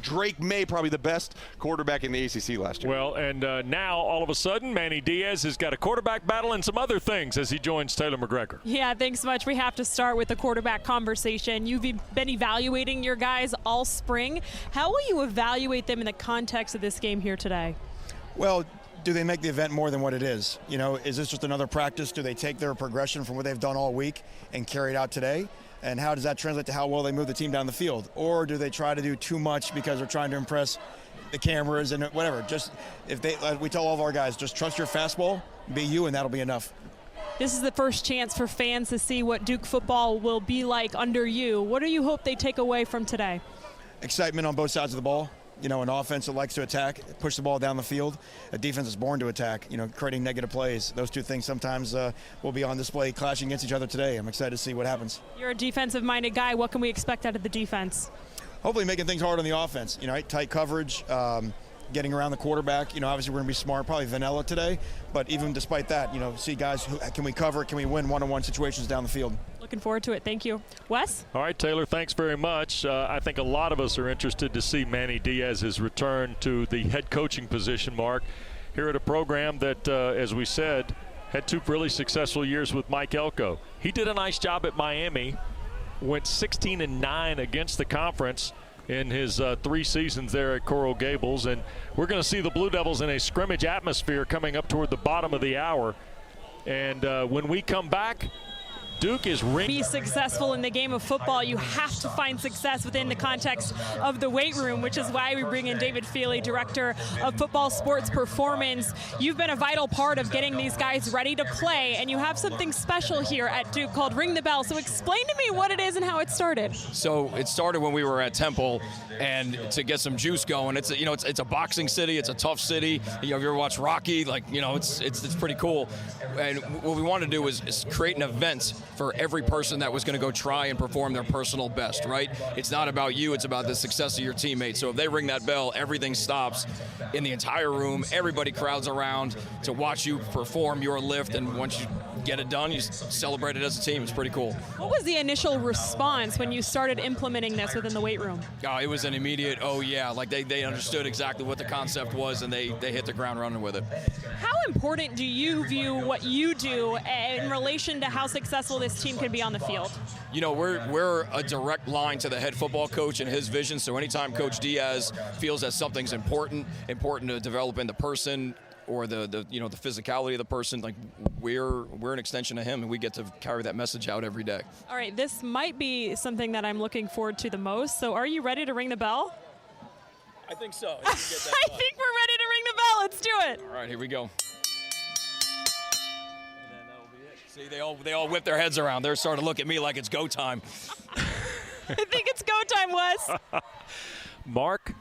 Drake May, probably the best quarterback in the ACC last year. Well, and now all of a sudden, Manny Diaz has got a quarterback battle and some other things as he joins Taylor McGregor. Yeah, thanks so much. We have to start with the quarterback conversation. You've been evaluating your guys all spring. How will you evaluate them in the context of this game here today? Well, do they make the event more than what it is? You know, is this just another practice? Do they take their progression from what they've done all week and carry it out today? And how does that translate to how well they move the team down the field? Or do they try to do too much because they're trying to impress the cameras and whatever? Just if they, like we tell all of our guys, just trust your fastball, be you, and that'll be enough. This is the first chance for fans to see what Duke football will be like under you. What do you hope they take away from today? Excitement on both sides of the ball. You know, an offense that likes to attack, push the ball down the field. A defense is born to attack, you know, creating negative plays. Those two things sometimes will be on display clashing against each other today. I'm excited to see what happens. You're a defensive-minded guy. What can we expect out of the defense? Hopefully making things hard on the offense. You know, tight coverage, getting around the quarterback. You know, obviously we're going to be smart, probably vanilla today. But even despite that, you know, see guys, can we cover, can we win one-on-one situations down the field? Looking forward to it. Thank you. Wes? All right, Taylor, thanks very much. I think a lot of us are interested to see Manny Diaz's return to the head coaching position, Mark, here at a program that, as we said, had 2 really successful years with Mike Elko. He did a nice job at Miami, went 16-9 against the conference in his 3 seasons there at Coral Gables. And we're going to see the Blue Devils in a scrimmage atmosphere coming up toward the bottom of the hour. And when we come back, Duke is be successful in the game of football. You have to find success within the context of the weight room, which is why we bring in David Feely, Director of Football Sports Performance. You've been a vital part of getting these guys ready to play, and you have something special here at Duke called Ring the Bell. So explain to me what it is and how it started. So it started when we were at Temple, and to get some juice going. It's a boxing city. It's a tough city. You know, if you ever watch Rocky, like, you know, it's pretty cool. And what we wanted to do is create an event for every person that was going to go try and perform their personal best, right? It's not about you, it's about the success of your teammates. So if they ring that bell, everything stops in the entire room. Everybody crowds around to watch you perform your lift, and once you get it done, you celebrate it as a team. It's pretty cool. What was the initial response when you started implementing this within the weight room? Oh, it was an immediate, oh yeah, like they understood exactly what the concept was, and they hit the ground running with it. How important do you view what you do in relation to how successful this team can be on the field? You know, we're a direct line to the head football coach and his vision, so anytime Coach Diaz feels that something's important to developing the person or the physicality of the person, like we're an extension of him, and we get to carry that message out every day. All right, this might be something that I'm looking forward to the most, so are you ready to ring the bell? I think so. I think we're ready to ring the bell. Let's do it. All right, here we go. See, they all whip their heads around. They're starting to look at me like it's go time. I think it's go time, Wes. Mark,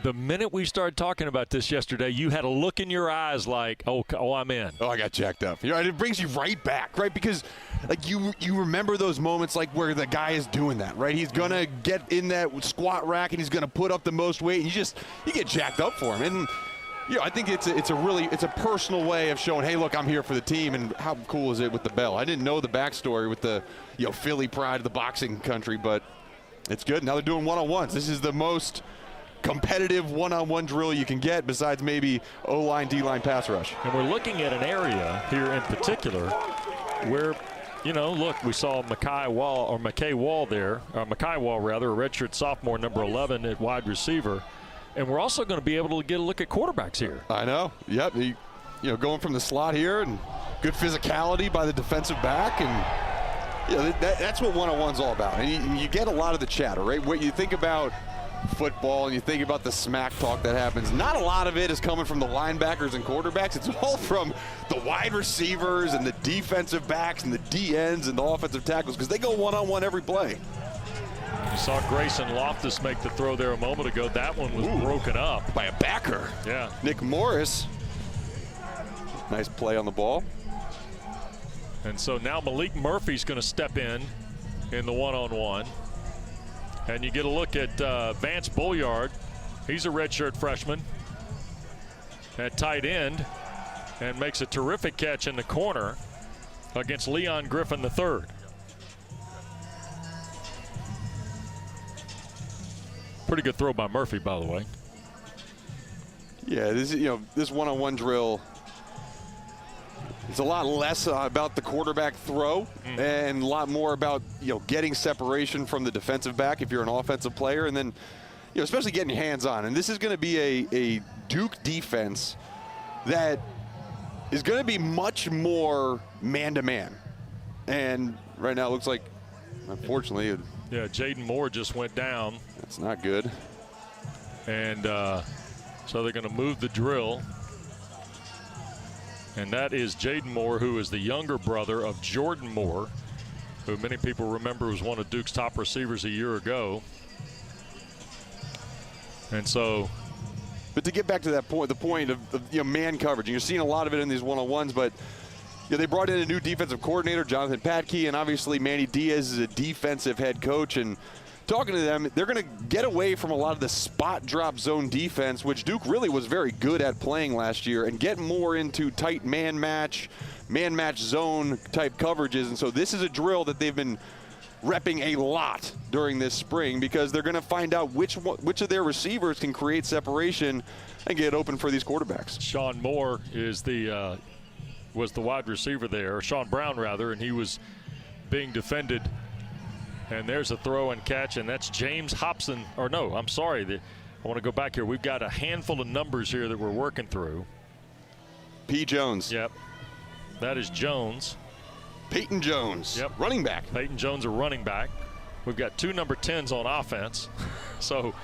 the minute we started talking about this yesterday, you had a look in your eyes like, oh, I'm in. Oh, I got jacked up. You know, it brings you right back, right? Because like you remember those moments like where the guy is doing that, right? He's gonna get in that squat rack and he's gonna put up the most weight. And you get jacked up for him. And you know, I think it's a personal way of showing, hey, look, I'm here for the team. And how cool is it with the bell? I didn't know the backstory with the Philly pride of the boxing country, but it's good. Now they're doing one-on-ones. This is the most competitive one-on-one drill you can get besides maybe O-line, D-line pass rush. And we're looking at an area here in particular where, you know, look, we saw Makai Wall, a redshirt sophomore, number 11 at wide receiver. And we're also going to be able to get a look at quarterbacks here. I know. Yep. Going from the slot here, and good physicality by the defensive back, and that's what one-on-one's all about. And you get a lot of the chatter, right? What you think about football and you think about the smack talk that happens, not a lot of it is coming from the linebackers and quarterbacks. It's all from the wide receivers and the defensive backs and the D-ends and the offensive tackles, because they go one-on-one every play. You saw Grayson Loftus make the throw there a moment ago. That one was broken up by a backer. Yeah. Nick Morris. Nice play on the ball. And so now Malik Murphy's going to step in the one-on-one. And you get a look at Vance Bulliard. He's a redshirt freshman at tight end and makes a terrific catch in the corner against Leon Griffin III. Pretty good throw by Murphy, by the way. Yeah, this one-on-one drill. It's a lot less about the quarterback throw and a lot more about getting separation from the defensive back if you're an offensive player, and then especially getting hands-on. And this is going to be a Duke defense that is going to be much more man-to-man. And right now it looks like, unfortunately, yeah, Jaden Moore just went down. That's not good. And so they're going to move the drill. And that is Jaden Moore, who is the younger brother of Jordan Moore, who many people remember was one of Duke's top receivers a year ago. And so. But to get back to that point, the point of man coverage, and you're seeing a lot of it in these one-on-ones, but they brought in a new defensive coordinator, Jonathan Patke, and obviously Manny Diaz is a defensive head coach. And talking to them, they're going to get away from a lot of the spot drop zone defense, which Duke really was very good at playing last year, and get more into tight man match zone type coverages. And so this is a drill that they've been repping a lot during this spring, because they're going to find out which of their receivers can create separation and get open for these quarterbacks. Sean Moore is was the wide receiver there, or Sean Brown rather, and he was being defended. And there's a throw and catch, and that's James Hobson. Or no, I'm sorry. I want to go back here. We've got a handful of numbers here that we're working through. P. Jones. Yep. That is Jones. Peyton Jones. Yep. Running back. Peyton Jones, a running back. We've got 2 number 10s on offense. So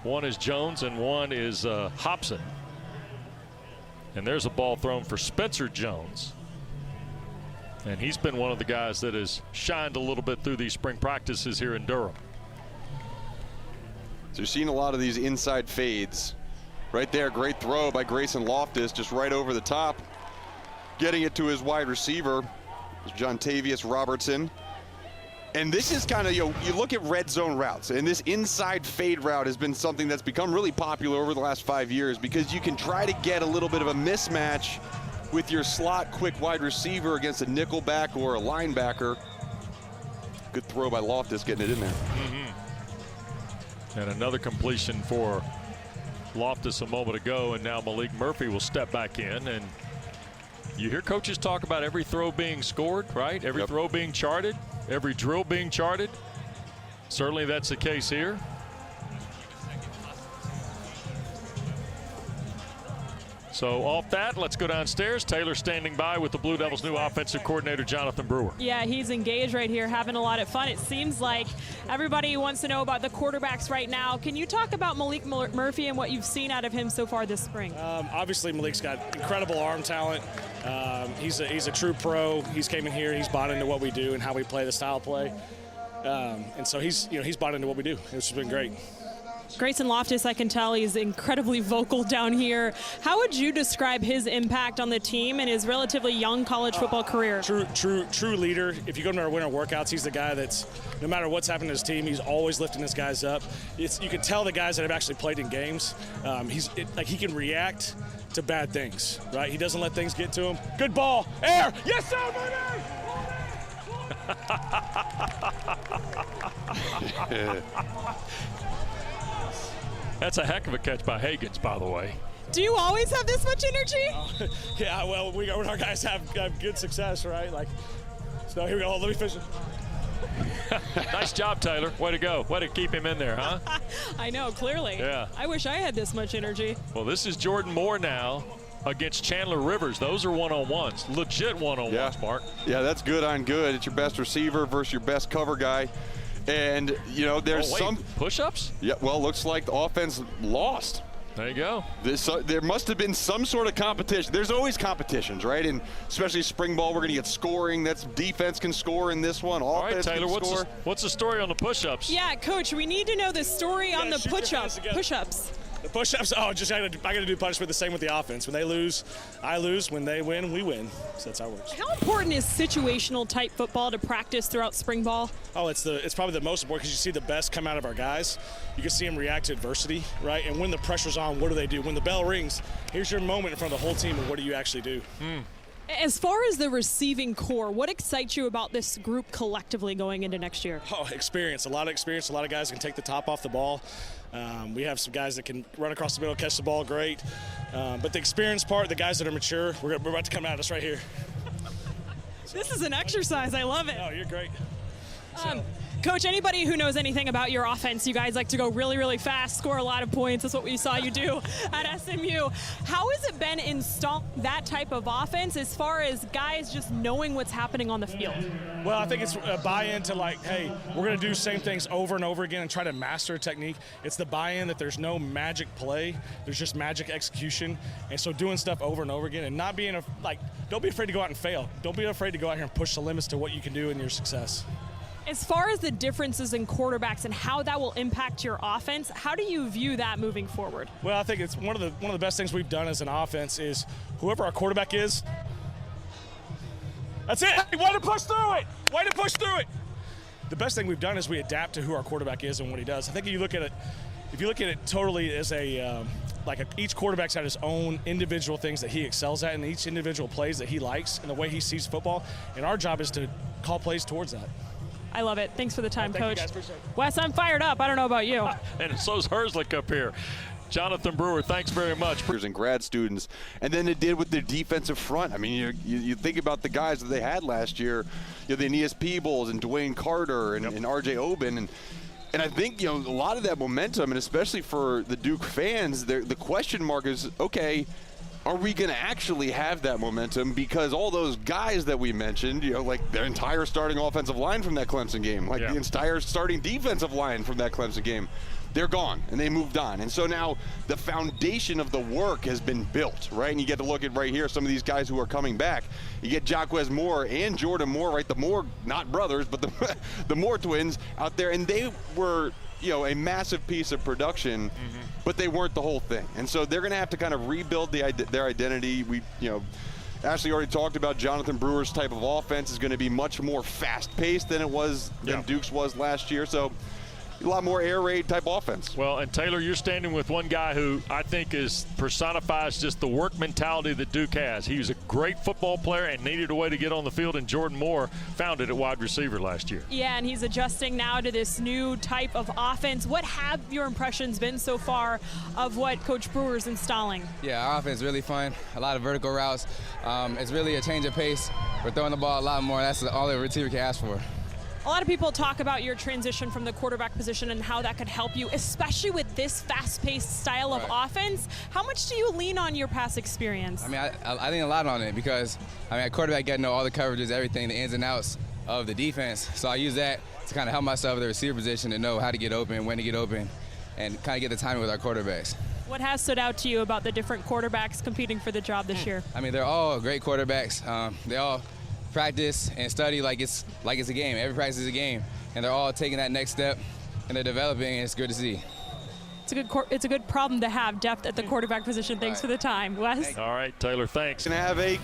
one is Jones and one is Hobson. And there's a ball thrown for Spencer Jones. And he's been one of the guys that has shined a little bit through these spring practices here in Durham. So you're seeing a lot of these inside fades. Right there, great throw by Grayson Loftus, just right over the top. Getting it to his wide receiver, Jontavius Robertson. And this is kind of, you look at red zone routes, and this inside fade route has been something that's become really popular over the last 5 years, because you can try to get a little bit of a mismatch with your slot quick wide receiver against a nickel back or a linebacker. Good throw by Loftus, getting it in there. And another completion for Loftus a moment ago, and now Malik Murphy will step back in. And you hear coaches talk about every throw being scored, right? Every throw being charted, every drill being charted. Certainly that's the case here. So off that, let's go downstairs. Taylor standing by with the Blue Devils' new offensive coordinator, Jonathan Brewer. Yeah, he's engaged right here, having a lot of fun. It seems like everybody wants to know about the quarterbacks right now. Can you talk about Malik Murphy and what you've seen out of him so far this spring? Obviously, Malik's got incredible arm talent. He's a true pro. He's came in here. He's bought into what we do and how we play the style of play. And so he's bought into what we do. It's been great. Grayson Loftus, I can tell he's incredibly vocal down here. How would you describe his impact on the team in his relatively young college football career? True leader. If you go to our winter workouts, he's the guy that's, no matter what's happened to his team, he's always lifting his guys up. You can tell the guys that have actually played in games. He can react to bad things, right? He doesn't let things get to him. Good ball, air, yes sir, baby! That's a heck of a catch by Higgins, by the way. Do you always have this much energy? Yeah, well, our guys have good success, right? So here we go. Let me finish it. Nice job, Taylor. Way to go. Way to keep him in there, huh? I know, clearly. Yeah. I wish I had this much energy. Well, this is Jordan Moore now against Chandler Rivers. Those are one-on-ones, legit one-on-ones, Mark. Yeah, that's good on good. It's your best receiver versus your best cover guy. And, there's some push-ups? Yeah, well, looks like the offense lost. There you go. There must have been some sort of competition. There's always competitions, right? And especially spring ball, we're going to get scoring. That's defense can score in this one. All right, Offense Taylor, can score. what's the story on the push-ups? Yeah, Coach, we need to know the story on the push-ups. The push-ups, I got to do punishment the same with the offense. When they lose, I lose. When they win, we win. So that's how it works. How important is situational type football to practice throughout spring ball? Oh, it's probably the most important, because you see the best come out of our guys. You can see them react to adversity, right? And when the pressure's on, what do they do? When the bell rings, here's your moment in front of the whole team, and what do you actually do? As far as the receiving core, what excites you about this group collectively going into next year? Oh, experience. A lot of experience. A lot of guys can take the top off the ball. We have some guys that can run across the middle, catch the ball great. But the experience part, the guys that are mature, we're about to come at us right here. This is an exercise. I love it. Oh, you're great. Coach, anybody who knows anything about your offense, you guys like to go really, really fast, score a lot of points. That's what we saw you do at SMU. How has it been installing that type of offense as far as guys just knowing what's happening on the field? Well, I think it's a buy-in to like, hey, we're going to do the same things over and over again and try to master a technique. It's the buy-in that there's no magic play. There's just magic execution. And so doing stuff over and over again and not being, don't be afraid to go out and fail. Don't be afraid to go out here and push the limits to what you can do in your success. As far as the differences in quarterbacks and how that will impact your offense, how do you view that moving forward? Well, I think it's one of the best things we've done as an offense is whoever our quarterback is, that's it. Hey, way to push through it. Way to push through it. The best thing we've done is we adapt to who our quarterback is and what he does. I think if you look at it totally as each quarterback's got his own individual things that he excels at and each individual plays that he likes and the way he sees football. And our job is to call plays towards that. I love it. Thanks for the time, Coach. You guys. Appreciate it. Wes, I'm fired up. I don't know about you. And so's Herzlich up here. Jonathan Brewer, thanks very much. And grad students, and then it did with their defensive front. I mean, you think about the guys that they had last year, the Aeneas Peebles and Dwayne Carter and R.J. Oben, and I think a lot of that momentum, and especially for the Duke fans, the question mark is, okay, are we going to actually have that momentum? Because all those guys that we mentioned, like their entire starting offensive line from that Clemson game, the entire starting defensive line from that Clemson game, they're gone and they moved on. And so now the foundation of the work has been built, right? And you get to look at right here some of these guys who are coming back. You get Jaquez Moore and Jordan Moore, right? The Moore, not brothers, but the Moore twins out there, and they were a massive piece of production, but they weren't the whole thing. And so they're going to have to kind of rebuild their identity. Ashley already talked about Jonathan Brewer's type of offense is going to be much more fast-paced than Duke's was last year. So a lot more air raid type offense. Well, and Taylor, you're standing with one guy who I think personifies just the work mentality that Duke has. He was a great football player and needed a way to get on the field, and Jordan Moore found it at wide receiver last year. Yeah, and he's adjusting now to this new type of offense. What have your impressions been so far of what Coach Brewer's installing? Yeah, our offense is really fun. A lot of vertical routes. It's really a change of pace. We're throwing the ball a lot more. That's all a receiver can ask for. A lot of people talk about your transition from the quarterback position and how that could help you, especially with this fast-paced style of offense. How much do you lean on your past experience? I mean, I lean a lot on it because, at quarterback, you got to know all the coverages, everything, the ins and outs of the defense. So I use that to kind of help myself with the receiver position to know how to get open, when to get open, and kind of get the timing with our quarterbacks. What has stood out to you about the different quarterbacks competing for the job this year? I mean, they're all great quarterbacks. They all practice and study like it's a game. Every practice is a game, and they're all taking that next step, and they're developing, and it's good to see. It's a good problem to have, depth at the quarterback position. Thanks for the time, Wes. All right, Taylor, thanks. Going to have a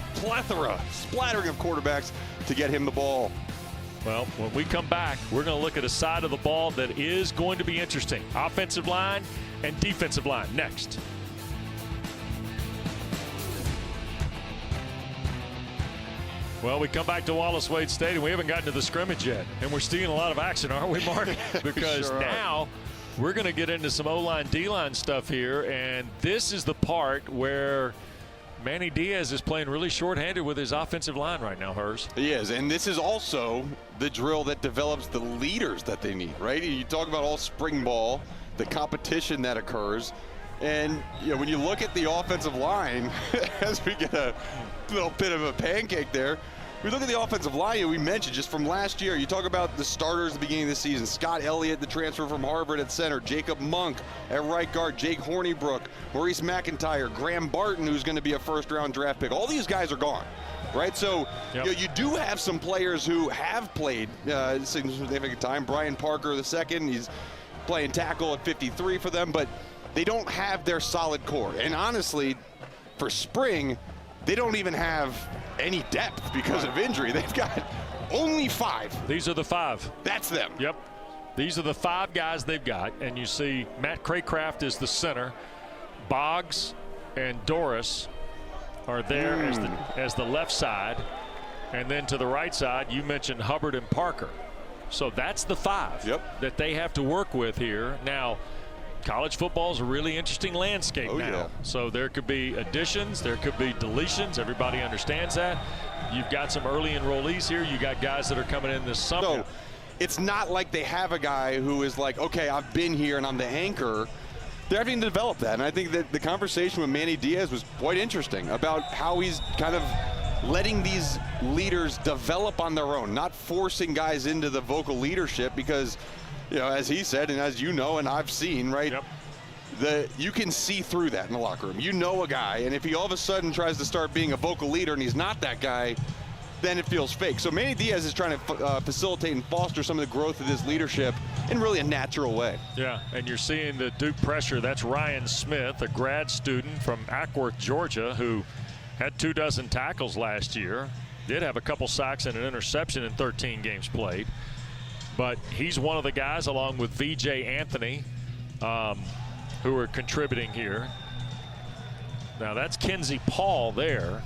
splattering of quarterbacks to get him the ball. Well, when we come back, we're going to look at a side of the ball that is going to be interesting. Offensive line and defensive line next. Well, we come back to Wallace Wade Stadium. We haven't gotten to the scrimmage yet, and we're seeing a lot of action, aren't we, Mark? Because sure now we're going to get into some O-line, D-line stuff here, and this is the part where Manny Diaz is playing really shorthanded with his offensive line right now, Hers. He is, and this is also the drill that develops the leaders that they need, right? You talk about all spring ball, the competition that occurs, and when you look at the offensive line, as we get a little bit of a pancake there, we look at the offensive line, we mentioned just from last year, you talk about the starters at the beginning of the season, Scott Elliott, the transfer from Harvard at center, Jacob Monk at right guard, Jake Hornibrook, Maurice McIntyre, Graham Barton, who's going to be a first-round draft pick. All these guys are gone, right? So you do have some players who have played significant time. Brian Parker II, he's playing tackle at 53 for them, but they don't have their solid core. And honestly, for spring, they don't even have any depth because of injury. They've got only 5. These are the 5. That's them. Yep. These are the 5 guys they've got. And you see Matt Craycraft is the center. Boggs and Doris are there as the left side. And then to the right side, you mentioned Hubbard and Parker. So that's the 5 that they have to work with here. Now, college football is a really interesting landscape now. Yeah. So there could be additions, there could be deletions. Everybody understands that. You've got some early enrollees here. You got guys that are coming in this summer. So it's not like they have a guy who is like, okay, I've been here and I'm the anchor. They're having to develop that. And I think that the conversation with Manny Diaz was quite interesting about how he's kind of letting these leaders develop on their own, not forcing guys into the vocal leadership because, you know, as he said, and as you know, and I've seen, right, you can see through that in the locker room. You know a guy, and if he all of a sudden tries to start being a vocal leader and he's not that guy, then it feels fake. So Manny Diaz is trying to facilitate and foster some of the growth of this leadership in really a natural way. Yeah, and you're seeing the Duke pressure. That's Ryan Smith, a grad student from Ackworth, Georgia, who had 24 tackles last year, did have a couple sacks and an interception in 13 games played. But he's one of the guys, along with VJ Anthony, who are contributing here. Now that's Kenzie Paul there,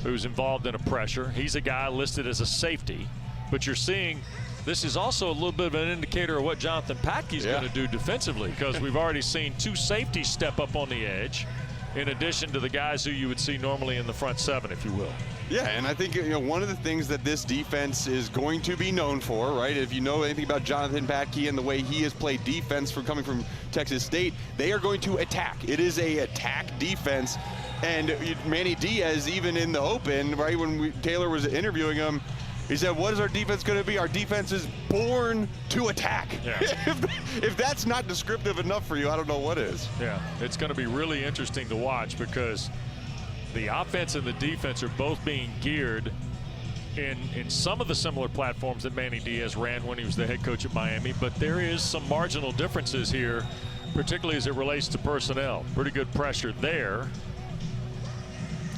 who's involved in a pressure. He's a guy listed as a safety. But you're seeing this is also a little bit of an indicator of what Jonathan Patke's going to do defensively, because we've already seen 2 safeties step up on the edge, in addition to the guys who you would see normally in the front 7, if you will. Yeah, and I think, you know, one of the things that this defense is going to be known for, right, if you know anything about Jonathan Patke and the way he has played defense coming from Texas State, they are going to attack. It is a attack defense. And Manny Diaz, even in the open, right, when Taylor was interviewing him, he said, what is our defense going to be? Our defense is born to attack. Yeah. If that's not descriptive enough for you, I don't know what is. Yeah, it's going to be really interesting to watch, because the offense and the defense are both being geared in some of the similar platforms that Manny Diaz ran when he was the head coach at Miami. But there is some marginal differences here, particularly as it relates to personnel. Pretty good pressure there.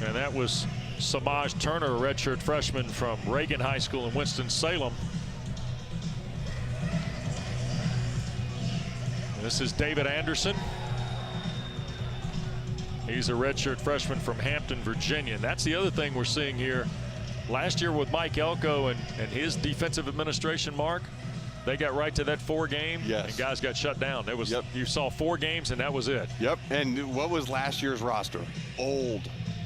And that was Samaj Turner, a redshirt freshman from Reagan High School in Winston-Salem. This is David Anderson. He's a redshirt freshman from Hampton, Virginia. And that's the other thing we're seeing here. Last year with Mike Elko and his defensive administration, Mark, they got right to that 4 game, and guys got shut down. It was you saw 4 games, and that was it. Yep. And what was last year's roster? Old.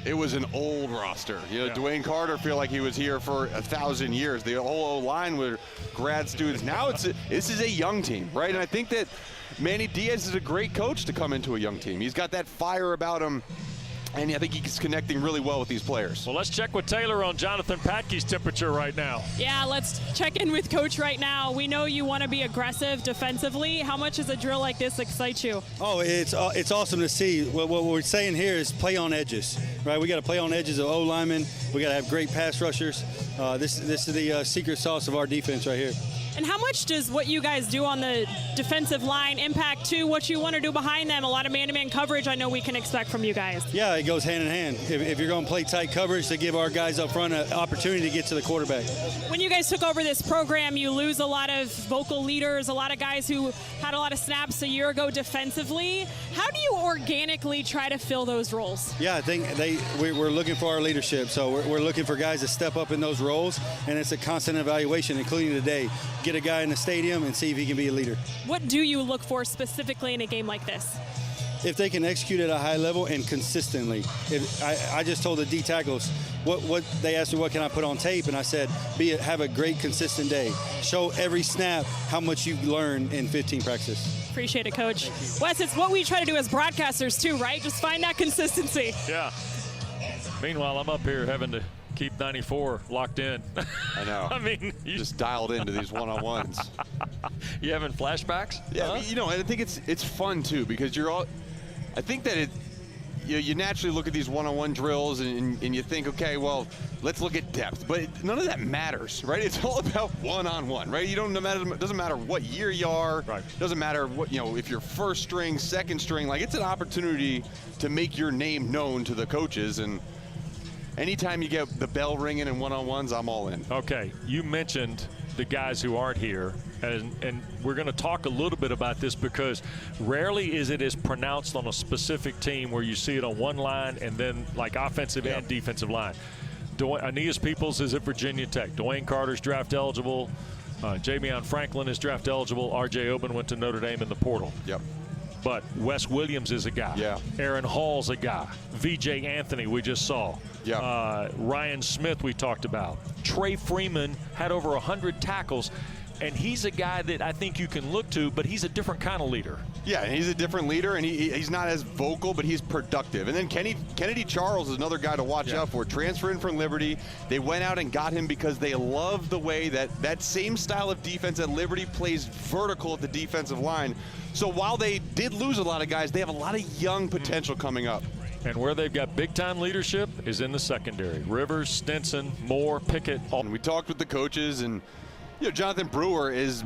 It was an old roster. You know, Dwayne Carter feel like he was here for 1,000 years. The whole O-line were grad students. Now this is a young team, right? And I think that Manny Diaz is a great coach to come into a young team. He's got that fire about him, and I think he's connecting really well with these players. Well, let's check with Taylor on Jonathan Patke's temperature right now. Yeah, let's check in with Coach right now. We know you want to be aggressive defensively. How much does a drill like this excite you? Oh, it's awesome to see. What we're saying here is play on edges, right? We got to play on edges of O-linemen. We got to have great pass rushers. This is the secret sauce of our defense right here. And how much does what you guys do on the defensive line impact to what you want to do behind them? A lot of man-to-man coverage I know we can expect from you guys. Yeah, it goes hand in hand. If you're going to play tight coverage, to give our guys up front an opportunity to get to the quarterback. When you guys took over this program, you lose a lot of vocal leaders, a lot of guys who had a lot of snaps a year ago defensively. How do you organically try to fill those roles? Yeah, I think we're looking for our leadership. So we're looking for guys to step up in those roles, and it's a constant evaluation, including today. Get a guy in the stadium and see if he can be a leader. What do you look for specifically in a game like this? If they can execute at a high level and consistently. I just told the D tackles, what they asked me, what can I put on tape? And I said, have a great, consistent day. Show every snap how much you learn in 15 practices. Appreciate it, Coach. Wes, it's what we try to do as broadcasters too, right? Just find that consistency. Yeah. Meanwhile, I'm up here having to keep 94 locked in. I know. I mean, you just dialed into these one-on-ones. You having flashbacks? Yeah, huh? You know, I think it's fun too, because I think that you naturally look at these one-on-one drills and you think, okay, well, let's look at depth, but none of that matters, right? It's all about one-on-one, right? It doesn't matter what year you are, right? Doesn't matter what, if you're first string, second string, like it's an opportunity to make your name known to the coaches. And anytime you get the bell ringing in one-on-ones, I'm all in. Okay, you mentioned the guys who aren't here, and we're going to talk a little bit about this because rarely is it as pronounced on a specific team where you see it on one line and then like offensive and defensive line. Aeneas Peoples is at Virginia Tech. Dwayne Carter's draft eligible. Javion Franklin is draft eligible. R.J. Oben went to Notre Dame in the portal. Yep. But Wes Williams is a guy. Yeah. Aaron Hall's a guy. V.J. Anthony we just saw. Yeah. Ryan Smith we talked about. Trey Freeman had over 100 tackles, and he's a guy that I think you can look to, but he's a different kind of leader. Yeah, and he's a different leader, and he's not as vocal, but he's productive. And then Kennedy Charles is another guy to watch out for. Transferring from Liberty. They went out and got him because they love the way that same style of defense at Liberty plays vertical at the defensive line. So while they did lose a lot of guys, they have a lot of young potential coming up. And where they've got big-time leadership is in the secondary. Rivers, Stinson, Moore, Pickett. And we talked with the coaches, and Jonathan Brewer is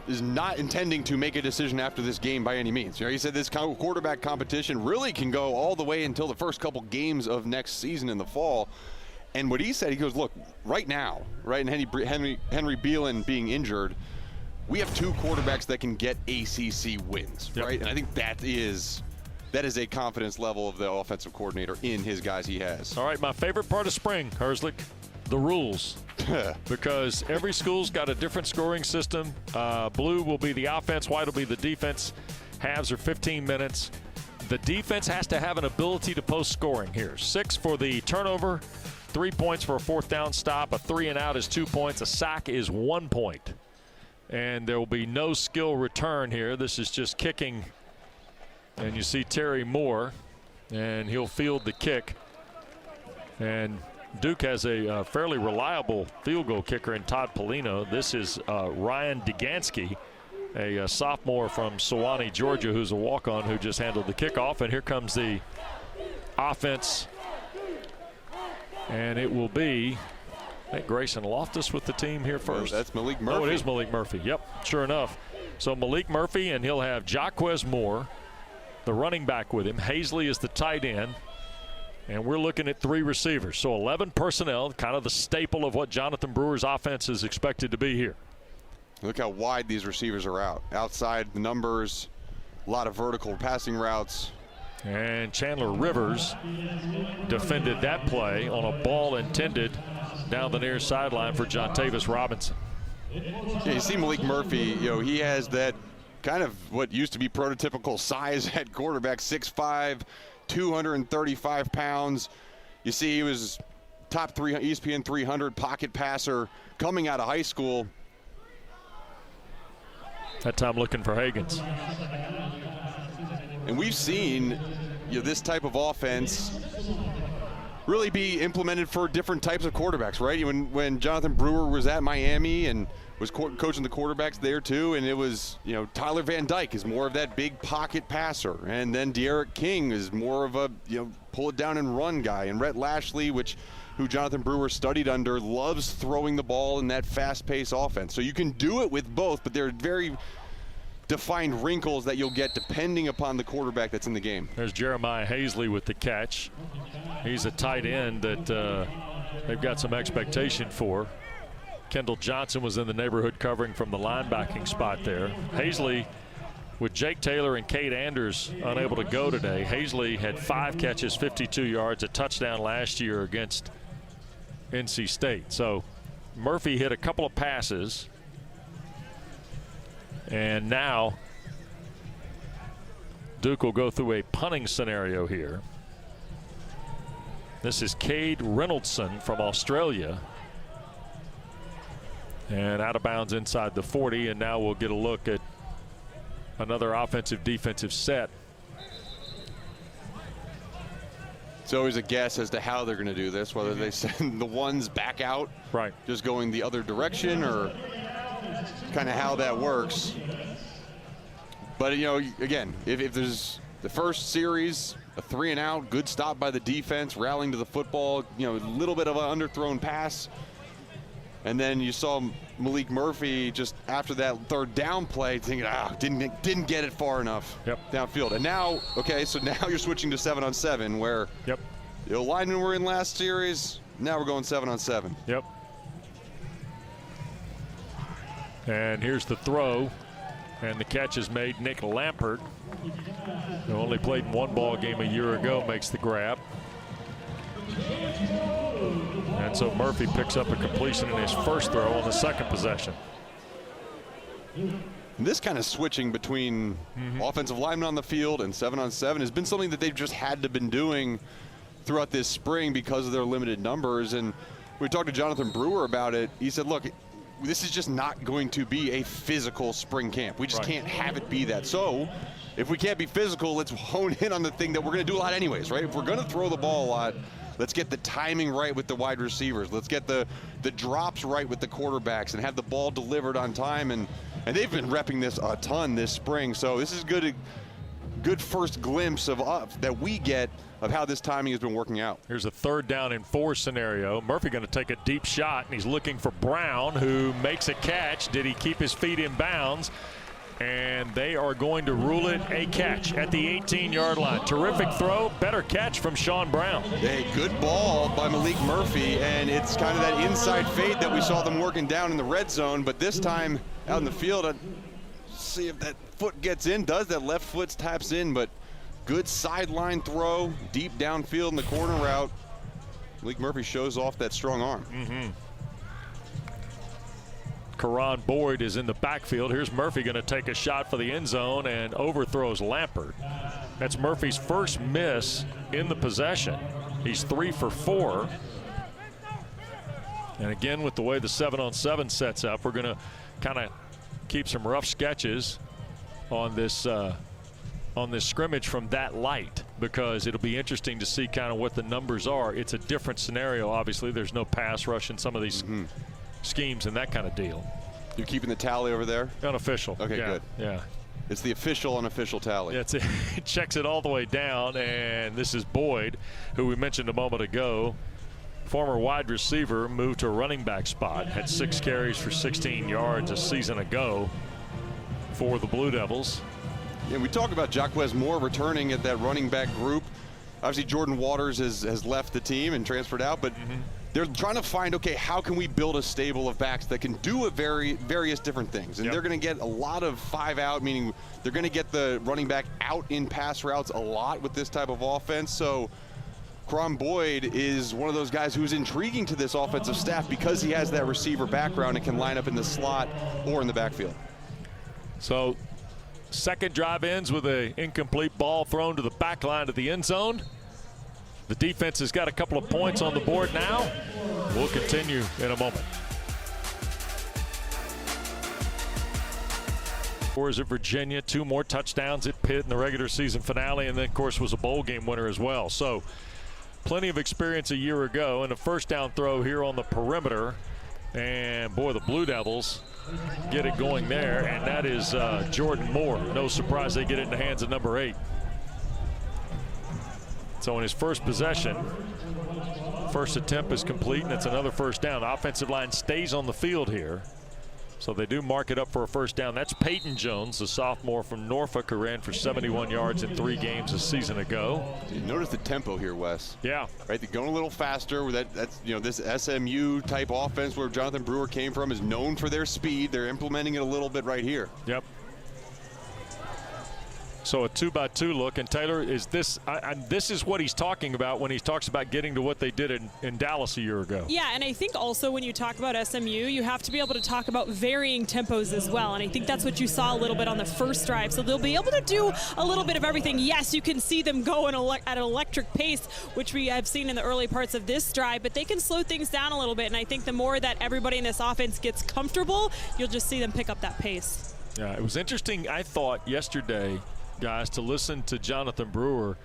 not intending to make a decision after this game by any means. He said this quarterback competition really can go all the way until the first couple games of next season in the fall. And what he said, he goes, look, right now, right, and Henry Beelan being injured, we have 2 quarterbacks that can get ACC wins, right? And I think that is a confidence level of the offensive coordinator in his guys he has. All right, my favorite part of spring, Herzlich, the rules. Because every school's got a different scoring system. Blue will be the offense, white will be the defense. Halves are 15 minutes. The defense has to have an ability to post scoring here. 6 for the turnover, 3 points for a 4th down stop. A 3 and out is 2 points. A sack is 1 point. And there will be no skill return here. This is just kicking. And you see Terry Moore, and he'll field the kick. And Duke has a fairly reliable field goal kicker in Todd Polino. This is Ryan Degansky, a sophomore from Sewanee, Georgia, who's a walk-on who just handled the kickoff. And here comes the offense. And it will be Grayson Loftus with the team here first. Oh, that's Malik Murphy. Oh, it is Malik Murphy. Yep, sure enough. So Malik Murphy, and he'll have Jaquez Moore, the running back, with him. Hazley is the tight end. And we're looking at 3 receivers. So 11 personnel, kind of the staple of what Jonathan Brewer's offense is expected to be here. Look how wide these receivers are out. Outside the numbers, a lot of vertical passing routes. And Chandler Rivers defended that play on a ball intended down the near sideline for Jontavis Robinson. Yeah, you see Malik Murphy, he has that kind of what used to be prototypical size at quarterback, 6'5", 235 pounds. You see he was top 3 ESPN 300 pocket passer coming out of high school. That time looking for Hagans. And we've seen this type of offense really be implemented for different types of quarterbacks, right? When Jonathan Brewer was at Miami and was coaching the quarterbacks there too, and it was, Tyler Van Dyke is more of that big pocket passer, and then De'Aaron King is more of a, pull it down and run guy, and Rhett Lashley, who Jonathan Brewer studied under, loves throwing the ball in that fast-paced offense. So you can do it with both, but there are very defined wrinkles that you'll get depending upon the quarterback that's in the game. There's Jeremiah Hazley with the catch. He's a tight end that they've got some expectation for. Kendall Johnson was in the neighborhood covering from the linebacking spot there. Hazley, with Jake Taylor and Cade Anders unable to go today, Hazley had 5 catches, 52 yards, a touchdown last year against NC State. So Murphy hit a couple of passes. And now Duke will go through a punting scenario here. This is Cade Reynoldson from Australia. And out of bounds inside the 40, and now we'll get a look at another offensive-defensive set. It's always a guess as to how they're going to do this, whether they send the ones back out, right, just going the other direction, or kind of how that works. But, again, if there's the first series, a 3 and out, good stop by the defense, rallying to the football, a little bit of an underthrown pass. And then you saw Malik Murphy just after that 3rd down play thinking, didn't get it far enough downfield. And now, so now you're switching to 7-on-7 where the linemen were in last series. Now we're going 7-on-7. Yep. And here's the throw. And the catch is made. Nick Lampert, who only played in one ball game a year ago, makes the grab. And so Murphy picks up a completion in his first throw on the second possession. This kind of switching between offensive linemen on the field and 7-on-7 has been something that they've just had to been doing throughout this spring because of their limited numbers. And we talked to Jonathan Brewer about it. He said, look, this is just not going to be a physical spring camp. We just can't have it be that. So if we can't be physical, let's hone in on the thing that we're going to do a lot anyways, right? If we're going to throw the ball a lot, let's get the timing right with the wide receivers. Let's get the drops right with the quarterbacks and have the ball delivered on time. And they've been repping this a ton this spring. So this is good first glimpse of that we get of how this timing has been working out. Here's a 3rd down and 4 scenario. Murphy going to take a deep shot, and he's looking for Brown, who makes a catch. Did he keep his feet in bounds? And they are going to rule it a catch at the 18-yard line. Terrific throw, better catch from Sean Brown. Hey, good ball by Malik Murphy, and it's kind of that inside fade that we saw them working down in the red zone, but this time out in the field, see if that foot gets in. Does that left foot taps in, but good sideline throw, deep downfield in the corner route. Malik Murphy shows off that strong arm. Karan Boyd is in the backfield. Here's Murphy going to take a shot for the end zone and overthrows Lampert. That's Murphy's first miss in the possession. He's 3 for 4. And again, with the way the 7-on-7 sets up, we're going to kind of keep some rough sketches on this scrimmage from that light, because it'll be interesting to see kind of what the numbers are. It's a different scenario, obviously. There's no pass rush in some of these schemes and that kind of deal. You're keeping the tally over there? Unofficial. Okay, good. Yeah. It's the official unofficial tally. Yeah, it checks it all the way down, and this is Boyd, who we mentioned a moment ago. Former wide receiver, moved to a running back spot, had 6 carries for 16 yards a season ago for the Blue Devils. Yeah, we talk about Jaquez Moore returning at that running back group. Obviously, Jordan Waters has left the team and transferred out, but they're trying to find, okay, how can we build a stable of backs that can do various different things? And they're going to get a lot of 5-out, meaning they're going to get the running back out in pass routes a lot with this type of offense. So Karan Boyd is one of those guys who's intriguing to this offensive staff because he has that receiver background and can line up in the slot or in the backfield. So second drive ends with an incomplete ball thrown to the back line of the end zone. The defense has got a couple of points on the board now. We'll continue in a moment. Scores at Virginia, 2 more touchdowns at Pitt in the regular season finale, and then, of course, was a bowl game winner as well. So plenty of experience a year ago, and a first down throw here on the perimeter. And, boy, the Blue Devils get it going there, and that is Jordan Moore. No surprise they get it in the hands of number 8. So in his first possession, first attempt is complete, and it's another first down. The offensive line stays on the field here. So they do mark it up for a first down. That's Peyton Jones, the sophomore from Norfolk, who ran for 71 yards in 3 games a season ago. You notice the tempo here, Wes. Yeah. Right, they're going a little faster. That's this SMU type offense where Jonathan Brewer came from is known for their speed. They're implementing it a little bit right here. Yep. So a 2-by-2 look, and Taylor, is this this is what he's talking about when he talks about getting to what they did in Dallas a year ago. Yeah, and I think also when you talk about SMU, you have to be able to talk about varying tempos as well, and I think that's what you saw a little bit on the first drive. So they'll be able to do a little bit of everything. Yes, you can see them go at an electric pace, which we have seen in the early parts of this drive, but they can slow things down a little bit, and I think the more that everybody in this offense gets comfortable, you'll just see them pick up that pace. Yeah, it was interesting, I thought, yesterday, guys, to listen to Jonathan Brewer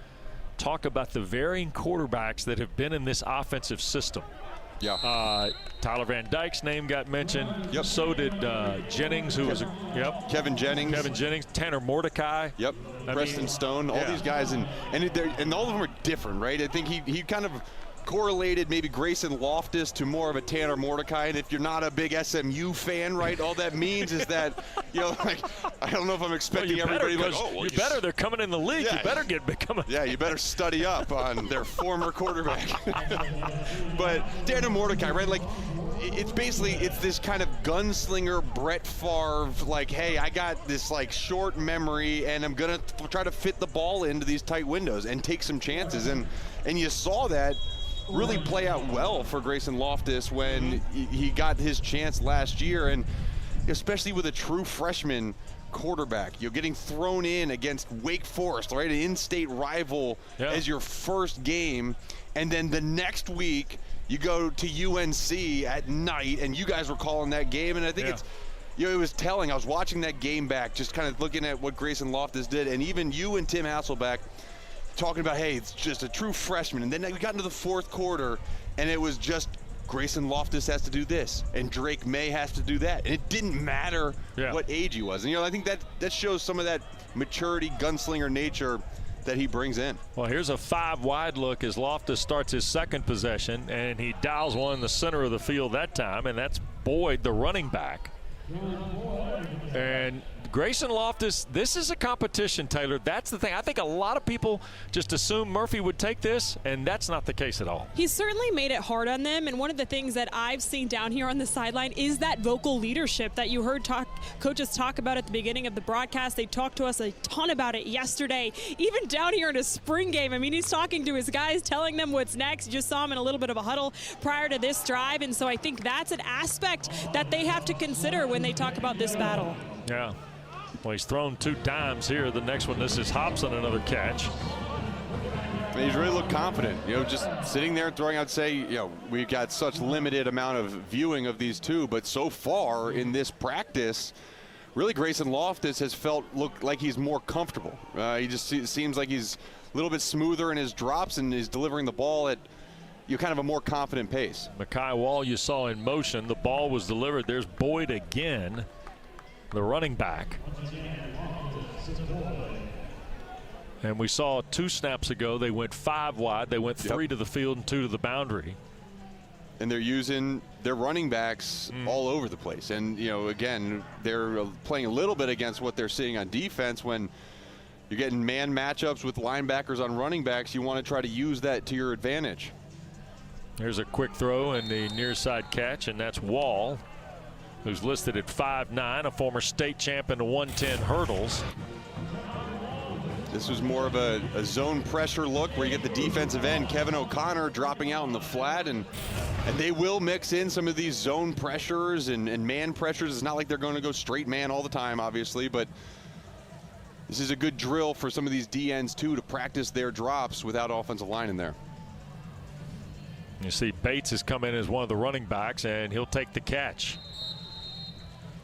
talk about the varying quarterbacks that have been in this offensive system. Yeah. Tyler Van Dyke's name got mentioned. Yep. So did Jennings, who was Kevin Jennings. Tanner Mordecai. Yep. Preston Stone. All these guys, and all of them are different, right? I think he kind of correlated maybe Grayson Loftus to more of a Tanner Mordecai, and if you're not a big SMU fan, right, all that means is that, you know, like, I don't know if I'm expecting everybody like, oh, well, you better, they're coming in the league. Yeah. You better become a yeah, you better study up on their former quarterback. But Tanner Mordecai, right, like, it's basically, it's this kind of gunslinger Brett Favre, like, hey, I got this like short memory and I'm gonna try to fit the ball into these tight windows and take some chances, and you saw that really play out well for Grayson Loftus when he got his chance last year, and especially with a true freshman quarterback, you're getting thrown in against Wake Forest, right, an in-state rival, as your first game, and then the next week you go to UNC at night, and you guys were calling that game, and I think it's, you know, it was telling. I was watching that game back, just kind of looking at what Grayson Loftus did, and even you and Tim Hasselbeck talking about, hey, it's just a true freshman, and then we got into the fourth quarter, and it was just Grayson Loftus has to do this, and Drake May has to do that, and it didn't matter what age he was. And, you know, I think that shows some of that maturity, gunslinger nature that he brings in. Well, here's a 5-wide look as Loftus starts his second possession, and he dials one in the center of the field that time, and that's Boyd, the running back. And Grayson Loftus, this is a competition, Taylor. That's the thing. I think a lot of people just assume Murphy would take this, and that's not the case at all. He's certainly made it hard on them, and one of the things that I've seen down here on the sideline is that vocal leadership that you heard coaches talk about at the beginning of the broadcast. They talked to us a ton about it yesterday, even down here in a spring game. I mean, he's talking to his guys, telling them what's next. You just saw him in a little bit of a huddle prior to this drive, and so I think that's an aspect that they have to consider when they talk about this battle. Yeah. Well, he's thrown 2 times here. The next one, this is Hobson, another catch. He's really looked confident, you know, just sitting there and throwing. I'd say, you know, we've got such limited amount of viewing of these two, but so far in this practice, really Grayson Loftus has looked like he's more comfortable. He just seems like he's a little bit smoother in his drops and is delivering the ball at, you know, kind of a more confident pace. Mekhi Wall you saw in motion. The ball was delivered. There's Boyd again, the running back. And we saw 2 snaps ago they went 5 wide. They went 3 to the field and 2 to the boundary. And they're using their running backs all over the place. And, you know, again, they're playing a little bit against what they're seeing on defense. When you're getting man matchups with linebackers on running backs, you want to try to use that to your advantage. Here's a quick throw and the near side catch, and that's Wall, who's listed at 5'9", a former state champ in the 110 hurdles. This was more of a zone pressure look where you get the defensive end, Kevin O'Connor, dropping out in the flat, and they will mix in some of these zone pressures and man pressures. It's not like they're going to go straight man all the time, obviously, but this is a good drill for some of these DNs too, to practice their drops without offensive line in there. You see Bates has come in as one of the running backs, and he'll take the catch.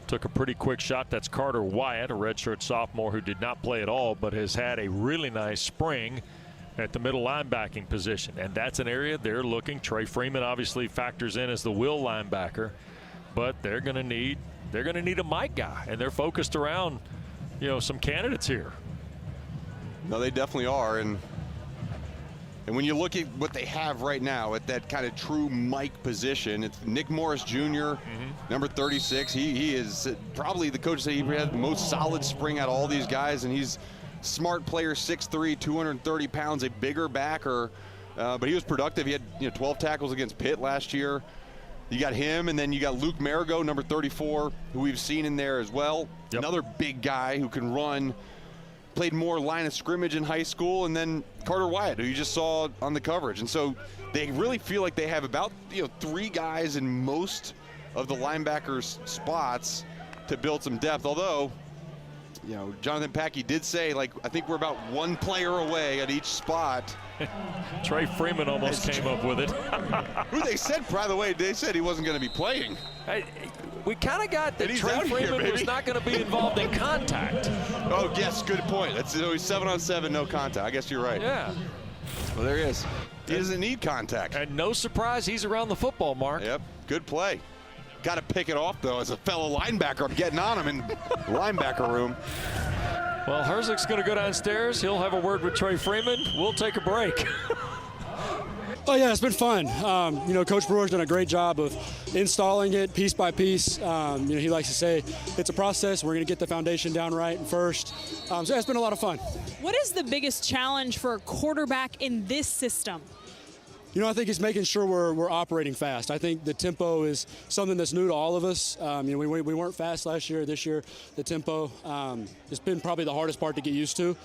Took a pretty quick shot. That's Carter Wyatt, a redshirt sophomore who did not play at all, but has had a really nice spring at the middle linebacking position. And that's an area they're looking. Trey Freeman obviously factors in as the will linebacker, but they're going to need a Mike guy, and they're focused around, you know, some candidates here. No, they definitely are. And when you look at what they have right now at that kind of true Mike position, it's Nick Morris Jr., number 36. He is probably the coach that he had the most solid spring out of all these guys, and he's smart player, 6'3", 230 pounds, a bigger backer, but he was productive. He had 12 tackles against Pitt last year. You got him, and then you got Luke Marigo, number 34, who we've seen in there as well. Another big guy who can run. Played more line of scrimmage in high school, and then Carter Wyatt, who you just saw on the coverage. And so they really feel like they have about 3 guys in most of the linebackers spots to build some depth. Although, you know, Jonathan Packey did say, like, I think we're about 1 player away at each spot. Trey Freeman almost came up with it. Who they said, by the way, they said he wasn't going to be playing. We kind of got that Trey Freeman was not going to be involved in contact. Oh, yes, good point. That's always 7-on-7, no contact. I guess you're right. Yeah. Well, there he is. He doesn't need contact. And no surprise, he's around the football, Mark. Yep, good play. Got to pick it off, though, as a fellow linebacker. I'm getting on him in the linebacker room. Well, Herzig's going to go downstairs. He'll have a word with Trey Freeman. We'll take a break. Oh, yeah, it's been fun. Coach Brewer's done a great job of installing it piece by piece. He likes to say it's a process. We're going to get the foundation down right first. So it's been a lot of fun. What is the biggest challenge for a quarterback in this system? I think it's making sure we're operating fast. I think the tempo is something that's new to all of us. We weren't fast last year. This year, the tempo has been probably the hardest part to get used to.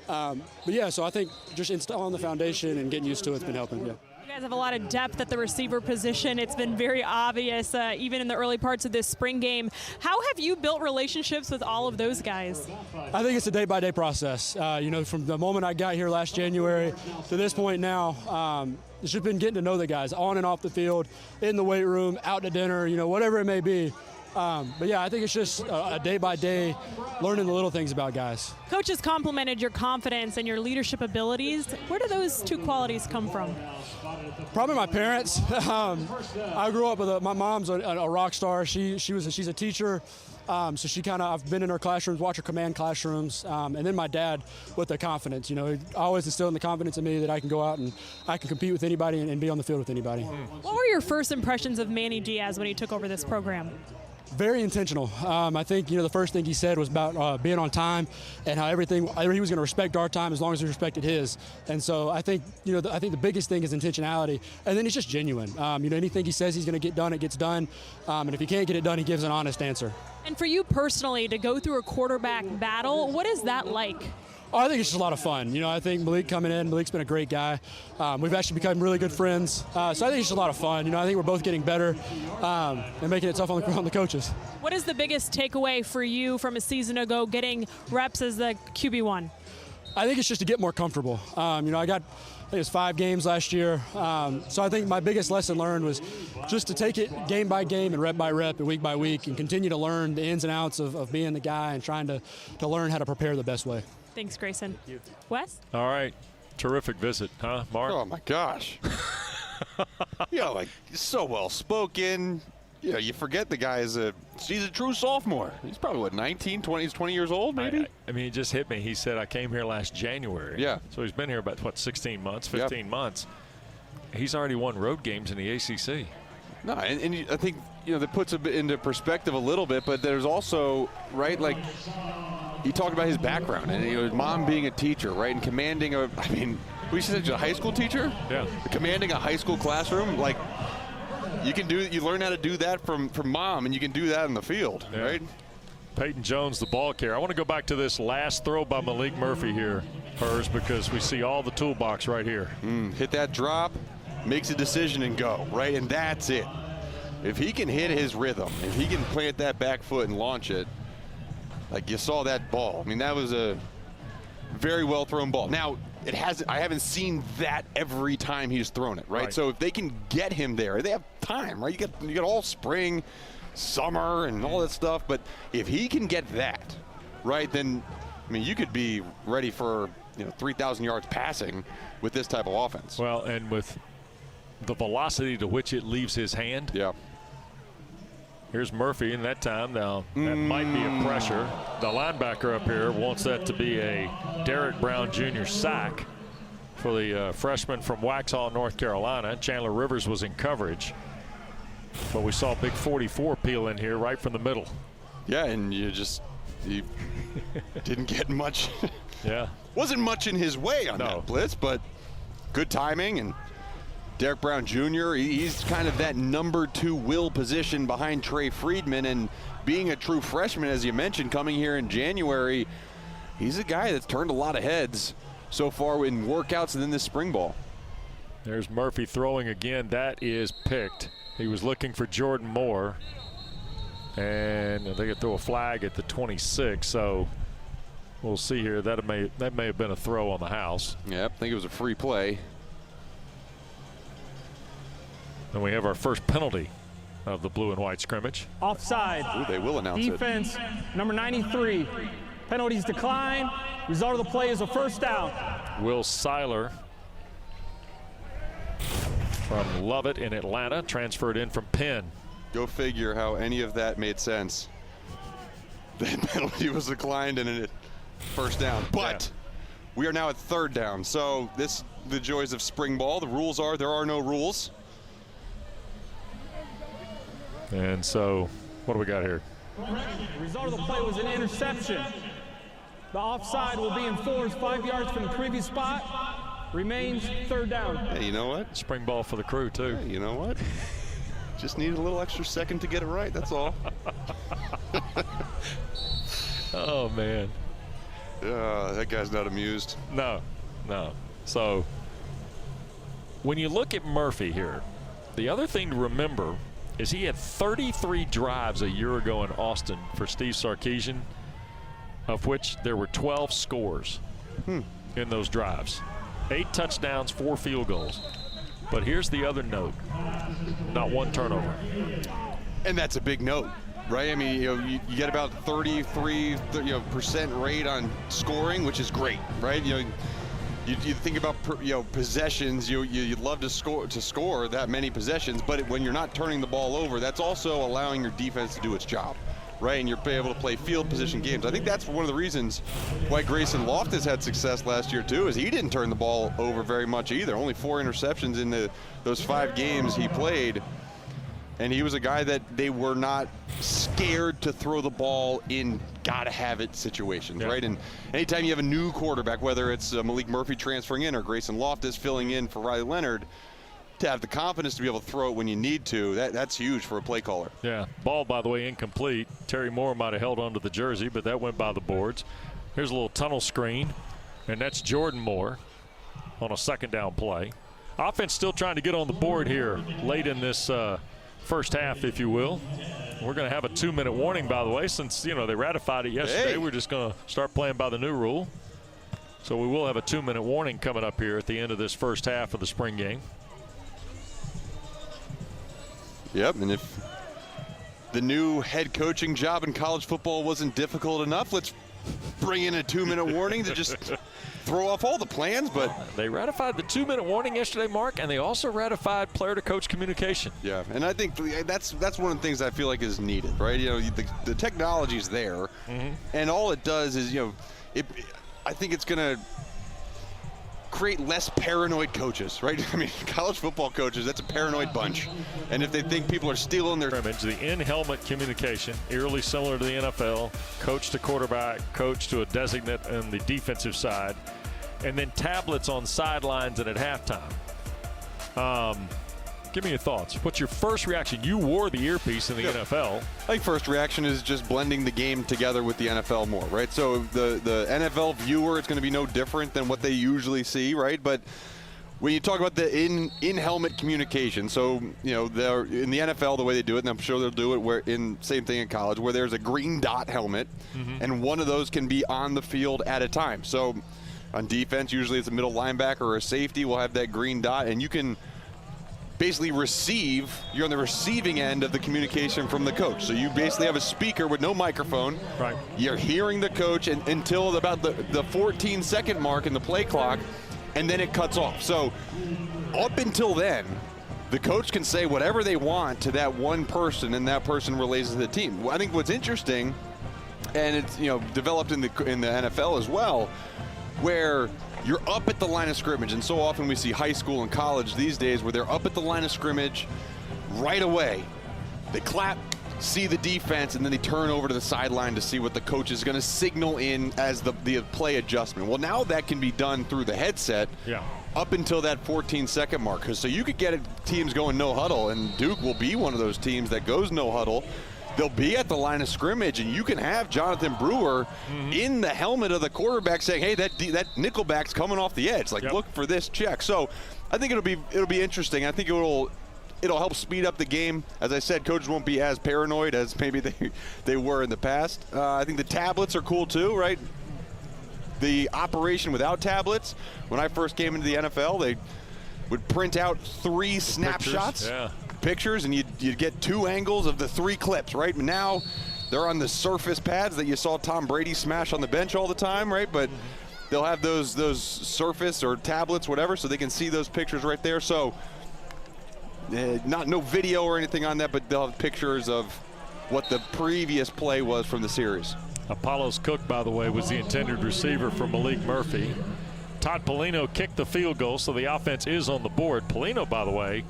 So I think just installing the foundation and getting used to it's been helping, yeah. You guys have a lot of depth at the receiver position. It's been very obvious, even in the early parts of this spring game. How have you built relationships with all of those guys? I think it's a day-by-day process. From the moment I got here last January to this point now, it's just been getting to know the guys on and off the field, in the weight room, out to dinner, whatever it may be. I think it's just a day-by-day learning the little things about guys. Coach has complimented your confidence and your leadership abilities. Where do those two qualities come from? Probably my parents. I grew up with my mom's a rock star. She's a teacher. So I've been in her classrooms, watched her command classrooms, and then my dad with the confidence. He always instilled the confidence in me that I can go out and I can compete with anybody and be on the field with anybody. What were your first impressions of Manny Diaz when he took over this program? Very intentional. I think the first thing he said was about being on time and how he was going to respect our time as long as we respected his. And so I think the biggest thing is intentionality, and then he's just genuine. Anything he says he's going to get done, it gets done, and if he can't get it done, he gives an honest answer. And for you personally, to go through a quarterback battle, what is that like? Oh, I think it's just a lot of fun. I think Malik coming in, Malik's been a great guy. We've actually become really good friends. So I think it's just a lot of fun. I think we're both getting better and making it tough on the coaches. What is the biggest takeaway for you from a season ago, getting reps as the QB1? I think it's just to get more comfortable. I think it was 5 games last year. So I think my biggest lesson learned was just to take it game by game and rep by rep and week by week and continue to learn the ins and outs of being the guy and trying to learn how to prepare the best way. Thanks, Grayson. Wes? All right. Terrific visit, huh, Mark? Oh, my gosh. He's so well-spoken. You forget the guy he's a true sophomore. He's probably, 19, 20 years old, maybe? I mean, it just hit me. He said, I came here last January. Yeah. So he's been here about, 16 months, 15 months. He's already won road games in the ACC. No, and I think, that puts it into perspective a little bit, but there's also, right, he talked about his background and his mom being a teacher, right, and commanding we said a high school teacher? Yeah. Commanding a high school classroom, you learn how to do that from mom, and you can do that in the field, yeah. Right? Peyton Jones, the ball carrier. I want to go back to this last throw by Malik Murphy here, because we see all the toolbox right here. Hit that drop, makes a decision and go, right, and that's it. If he can hit his rhythm, if he can plant that back foot and launch it, like you saw that ball. I mean, that was a very well thrown ball. Now, I haven't seen that every time he's thrown it, right? So if they can get him there, they have time, right? You get all spring, summer, and all that stuff. But if he can get that, right, then, you could be ready for, 3,000 yards passing with this type of offense. Well, and with the velocity to which it leaves his hand. Yeah. Here's Murphy in that time. Now, that might be a pressure. The linebacker up here wants that to be a Derek Brown Jr. sack for the freshman from Waxhaw, North Carolina. Chandler Rivers was in coverage. But we saw big 44 peel in here right from the middle. Yeah, and you didn't get much. Yeah. Wasn't much in his way on that blitz, but good timing. And Derek Brown Jr., he's kind of that number 2 will position behind Trey Friedman, and being a true freshman, as you mentioned, coming here in January, he's a guy that's turned a lot of heads so far in workouts and then this spring ball. There's Murphy throwing again. That is picked. He was looking for Jordan Moore, and they could throw a flag at the 26, so we'll see here. That may have been a throw on the house. Yep, I think it was a free play. And we have our first penalty of the blue and white scrimmage. Offside. Ooh, they will announce Defense, number 93. Penalties decline. Result of the play is a first down. Will Seiler from Lovett in Atlanta, transferred in from Penn. Go figure how any of that made sense. The penalty was declined and it first down. But We are now at 3rd down. So the joys of spring ball. The rules are there are no rules. And so what do we got here? The result of the play was an interception. The offside will be enforced 5 yards from the previous spot. Remains 3rd down. Hey, you know what? Spring ball for the crew, too. Hey, you know what? Just needed a little extra second to get it right. That's all. Oh, man. That guy's not amused. No. So when you look at Murphy here, the other thing to remember is he had 33 drives a year ago in Austin for Steve Sarkisian, of which there were 12 scores in those drives. 8 touchdowns, 4 field goals. But here's the other note. Not one turnover. And that's a big note, right? I mean, you get about 33% rate on scoring, which is great, right? You think about possessions. You'd love to score that many possessions, but when you're not turning the ball over, that's also allowing your defense to do its job, right? And you're able to play field position games. I think that's one of the reasons why Grayson Loftus had success last year too, is he didn't turn the ball over very much either. Only 4 interceptions in those 5 games he played. And he was a guy that they were not scared to throw the ball in gotta-have-it situations, right? And anytime you have a new quarterback, whether it's Malik Murphy transferring in or Grayson Loftus filling in for Riley Leonard, to have the confidence to be able to throw it when you need to, that's huge for a play caller. Yeah. Ball, by the way, incomplete. Terry Moore might have held onto the jersey, but that went by the boards. Here's a little tunnel screen, and that's Jordan Moore on a 2nd down play. Offense still trying to get on the board here late in this first half, if you will. We're going to have a 2-minute warning, by the way, since they ratified it yesterday. Hey. We're just going to start playing by the new rule. So we will have a 2-minute warning coming up here at the end of this first half of the spring game. Yep, and if the new head coaching job in college football wasn't difficult enough, let's bring in a 2-minute warning to just throw off all the plans. But they ratified the 2-minute warning yesterday, Mark, and they also ratified player-to-coach communication. Yeah, and I think that's one of the things I feel like is needed, right? The technology's there, and all it does is, I think it's going to create less paranoid coaches, right? I mean, college football coaches, that's a paranoid bunch. And if they think people are stealing their the in-helmet communication, eerily similar to the NFL, coach to quarterback, coach to a designate on the defensive side, and then tablets on sidelines and at halftime. Give me your thoughts. What's your first reaction? You wore the earpiece in the NFL. I think first reaction is just blending the game together with the NFL more, right? So the NFL viewer, it's going to be no different than what they usually see, right? But when you talk about the in-helmet communication, so they're in the NFL the way they do it, and I'm sure they'll do it same thing in college, where there's a green dot helmet, and one of those can be on the field at a time. So on defense, usually it's a middle linebacker or a safety will have that green dot, and you can basically you're on the receiving end of the communication from the coach. So you basically have a speaker with no microphone. Right. You're hearing the coach until about the 14-second mark in the play clock, and then it cuts off. So up until then, the coach can say whatever they want to that one person, and that person relays to the team. I think what's interesting, and it's developed in the NFL as well, where you're up at the line of scrimmage, and so often we see high school and college these days where they're up at the line of scrimmage right away. They clap, see the defense, and then they turn over to the sideline to see what the coach is going to signal in as the play adjustment. Well, now that can be done through the headset up until that 14-second mark. So you could get teams going no huddle, and Duke will be one of those teams that goes no huddle. They'll be at the line of scrimmage, and you can have Jonathan Brewer in the helmet of the quarterback saying, hey, that nickelback's coming off the edge. Look for this check. So I think it'll be interesting. I think it'll help speed up the game. As I said, coaches won't be as paranoid as maybe they were in the past. I think the tablets are cool too, right? The operation without tablets, when I first came into the NFL, they would print out 3 snapshots. Pictures, and you'd get 2 angles of the 3 clips, right? Now they're on the Surface pads that you saw Tom Brady smash on the bench all the time, right? But they'll have those Surface or tablets, whatever, so they can see those pictures right there. So no video or anything on that, but they'll have pictures of what the previous play was from the series. Apollos Cook, by the way, was the intended receiver for Malik Murphy. Todd Polino kicked the field goal, so the offense is on the board. Polino, by the way,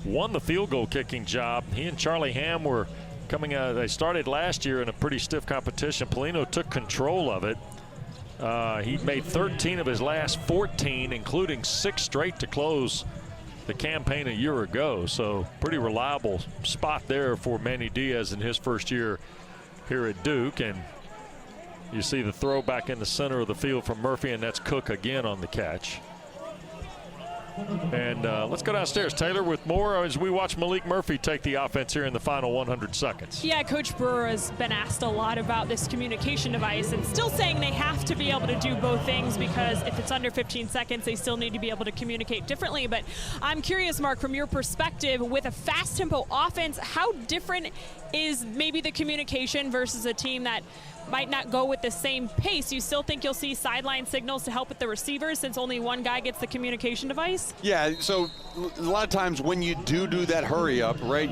won the field goal kicking job. He and Charlie Ham were coming out. They started last year in a pretty stiff competition. Polino took control of it. He made 13 of his last 14, including 6 straight to close the campaign a year ago. So pretty reliable spot there for Manny Diaz in his first year here at Duke. And you see the throw back in the center of the field from Murphy, and that's Cook again on the catch. And let's go downstairs, Taylor, with more as we watch Malik Murphy take the offense here in the final 100 seconds. Yeah, Coach Brewer has been asked a lot about this communication device and still saying they have to be able to do both things, because if it's under 15 seconds, they still need to be able to communicate differently. But I'm curious, Mark, from your perspective, with a fast tempo offense, how different is maybe the communication versus a team that might not go with the same pace? You still think you'll see sideline signals to help with the receivers since only one guy gets the communication device? Yeah, so a lot of times when you do that hurry up, right,